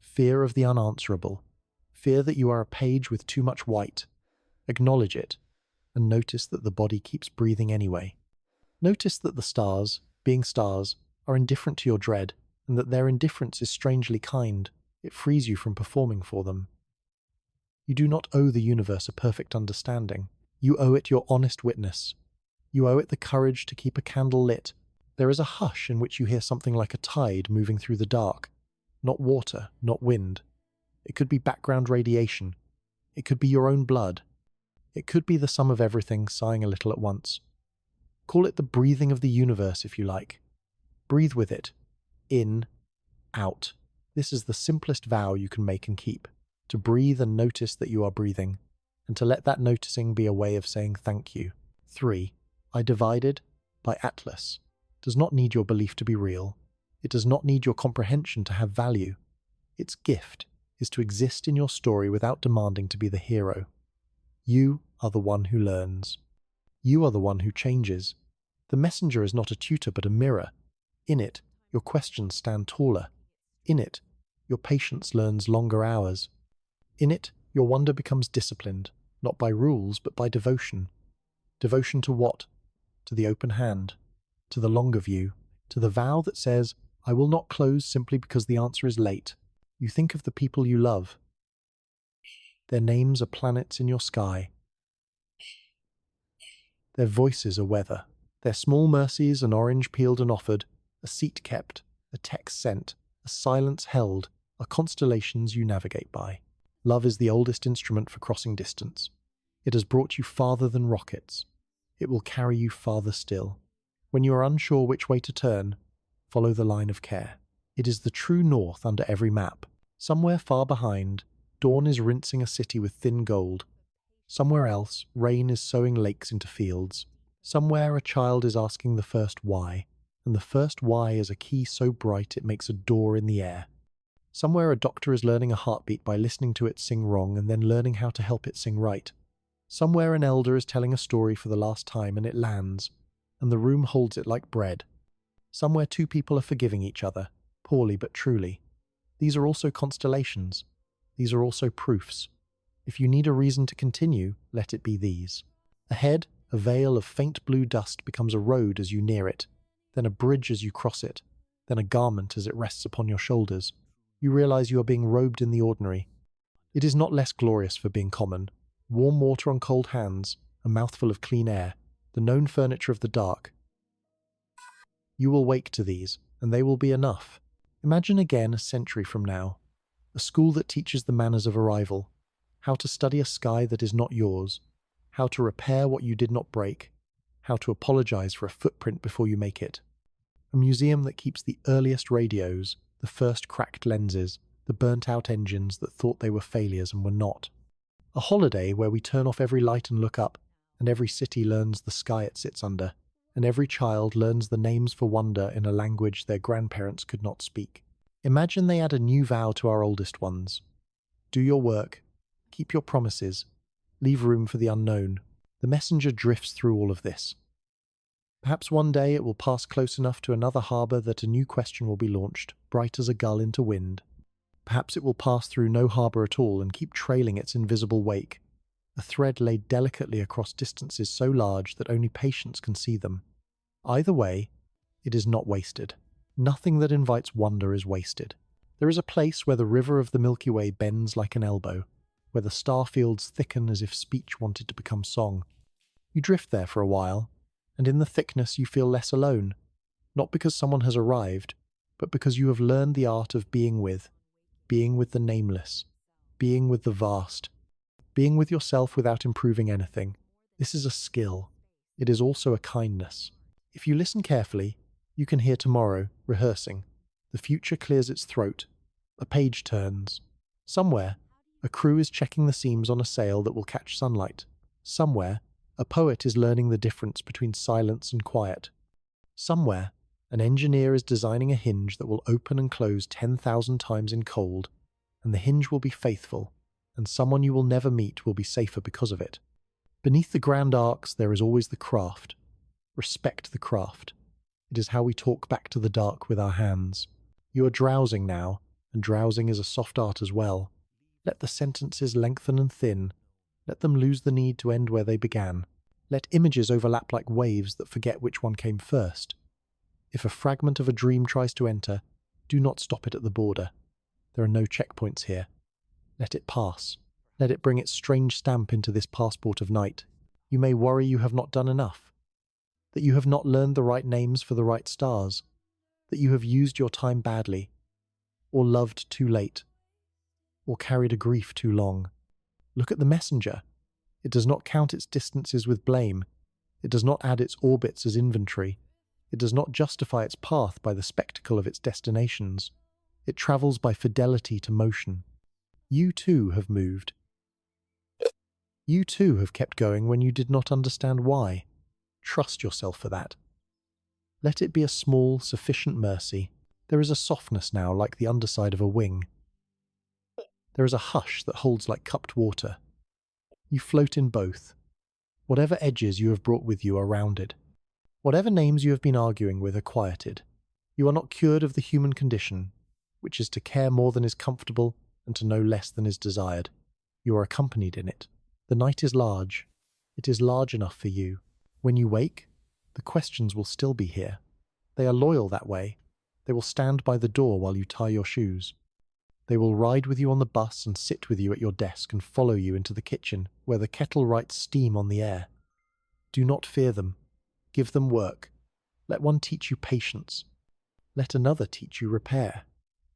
Fear of the unanswerable. Fear that you are a page with too much white. Acknowledge it, and notice that the body keeps breathing anyway. Notice that the stars, being stars, are indifferent to your dread, and that their indifference is strangely kind. It frees you from performing for them. You do not owe the universe a perfect understanding. You owe it your honest witness. You owe it the courage to keep a candle lit. There is a hush in which you hear something like a tide moving through the dark. Not water, not wind. It could be background radiation. It could be your own blood. It could be the sum of everything sighing a little at once. Call it the breathing of the universe if you like. Breathe with it. In, out. This is the simplest vow you can make and keep. To breathe and notice that you are breathing, and to let that noticing be a way of saying thank you. 3. I Divided by Atlas does not need your belief to be real. It does not need your comprehension to have value. Its gift is to exist in your story without demanding to be the hero. You are the one who learns. You are the one who changes. The messenger is not a tutor but a mirror. In it, your questions stand taller. In it, your patience learns longer hours. In it, your wonder becomes disciplined, not by rules but by devotion. Devotion to what? To the open hand, to the longer view, to the vow that says, I will not close simply because the answer is late. You think of the people you love. Their names are planets in your sky. Their voices are weather. Their small mercies an orange peeled and offered, a seat kept, a text sent, a silence held, are constellations you navigate by. Love is the oldest instrument for crossing distance. It has brought you farther than rockets. It will carry you farther still. When you are unsure which way to turn, follow the line of care. It is the true north under every map. Somewhere far behind, dawn is rinsing a city with thin gold. Somewhere else, rain is sowing lakes into fields. Somewhere a child is asking the first why, and the first why is a key so bright it makes a door in the air. Somewhere a doctor is learning a heartbeat by listening to it sing wrong and then learning how to help it sing right. Somewhere an elder is telling a story for the last time and it lands, and the room holds it like bread. Somewhere two people are forgiving each other, poorly but truly. These are also constellations. These are also proofs. If you need a reason to continue, let it be these. Ahead, a veil of faint blue dust becomes a road as you near it, then a bridge as you cross it, then a garment as it rests upon your shoulders. You realize you are being robed in the ordinary. It is not less glorious for being common. Warm water on cold hands, a mouthful of clean air, the known furniture of the dark. You will wake to these, and they will be enough. Imagine again a century from now, a school that teaches the manners of arrival, how to study a sky that is not yours, how to repair what you did not break, how to apologize for a footprint before you make it. A museum that keeps the earliest radios, the first cracked lenses, the burnt-out engines that thought they were failures and were not. A holiday where we turn off every light and look up, and every city learns the sky it sits under, and every child learns the names for wonder in a language their grandparents could not speak. Imagine they add a new vow to our oldest ones. Do your work, keep your promises, leave room for the unknown. The messenger drifts through all of this. Perhaps one day it will pass close enough to another harbour that a new question will be launched, bright as a gull into wind. Perhaps it will pass through no harbour at all and keep trailing its invisible wake, a thread laid delicately across distances so large that only patience can see them. Either way, it is not wasted. Nothing that invites wonder is wasted. There is a place where the river of the Milky Way bends like an elbow, where the star fields thicken as if speech wanted to become song. You drift there for a while, and in the thickness you feel less alone, not because someone has arrived, but because you have learned the art of being with the nameless, being with the vast, being with yourself without improving anything. This is a skill. It is also a kindness. If you listen carefully, you can hear tomorrow, rehearsing. The future clears its throat. A page turns. Somewhere, a crew is checking the seams on a sail that will catch sunlight. Somewhere, a poet is learning the difference between silence and quiet. Somewhere, an engineer is designing a hinge that will open and close 10,000 times in cold, and the hinge will be faithful, and someone you will never meet will be safer because of it. Beneath the grand arcs there is always the craft. Respect the craft. It is how we talk back to the dark with our hands. You are drowsing now, and drowsing is a soft art as well. Let the sentences lengthen and thin. Let them lose the need to end where they began. Let images overlap like waves that forget which one came first. If a fragment of a dream tries to enter, do not stop it at the border. There are no checkpoints here. Let it pass. Let it bring its strange stamp into this passport of night. You may worry you have not done enough, that you have not learned the right names for the right stars, that you have used your time badly, or loved too late, or carried a grief too long. Look at the messenger. It does not count its distances with blame. It does not add its orbits as inventory. It does not justify its path by the spectacle of its destinations. It travels by fidelity to motion. You too have moved. You too have kept going when you did not understand why. Trust yourself for that. Let it be a small, sufficient mercy. There is a softness now like the underside of a wing. There is a hush that holds like cupped water. You float in both. Whatever edges you have brought with you are rounded. Whatever names you have been arguing with are quieted. You are not cured of the human condition, which is to care more than is comfortable and to know less than is desired. You are accompanied in it. The night is large. It is large enough for you. When you wake, the questions will still be here. They are loyal that way. They will stand by the door while you tie your shoes. They will ride with you on the bus and sit with you at your desk and follow you into the kitchen, where the kettle writes steam on the air. Do not fear them. Give them work. Let one teach you patience. Let another teach you repair.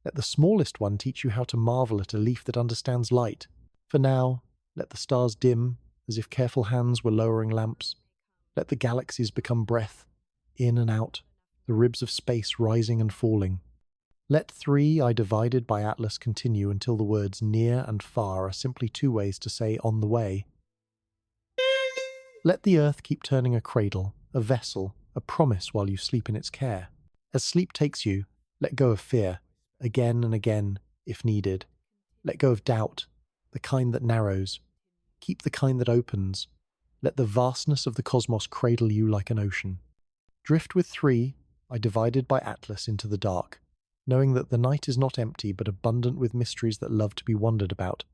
Let the smallest one teach you how to marvel at a leaf that understands light. For now, let the stars dim, as if careful hands were lowering lamps. Let the galaxies become breath, in and out, the ribs of space rising and falling. Let 3 I divided by Atlas continue until the words near and far are simply 2 ways to say on the way. Let the earth keep turning a cradle, a vessel, a promise while you sleep in its care. As sleep takes you, let go of fear, again and again, if needed. Let go of doubt, the kind that narrows. Keep the kind that opens. Let the vastness of the cosmos cradle you like an ocean. Drift with 3 I divided by Atlas into the dark, knowing that the night is not empty but abundant with mysteries that love to be wondered about,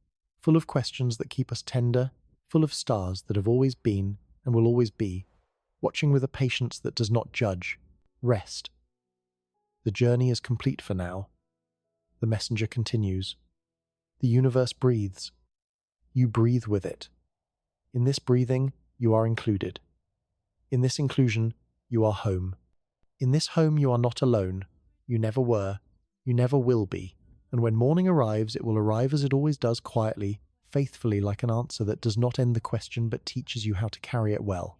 full of questions that keep us tender, full of stars that have always been and will always be, watching with a patience that does not judge. Rest. The journey is complete for now. The messenger continues. The universe breathes. You breathe with it. In this breathing, you are included. In this inclusion, you are home. In this home, you are not alone. You never were. You never will be. And when morning arrives, it will arrive as it always does, quietly, faithfully, like an answer that does not end the question but teaches you how to carry it well.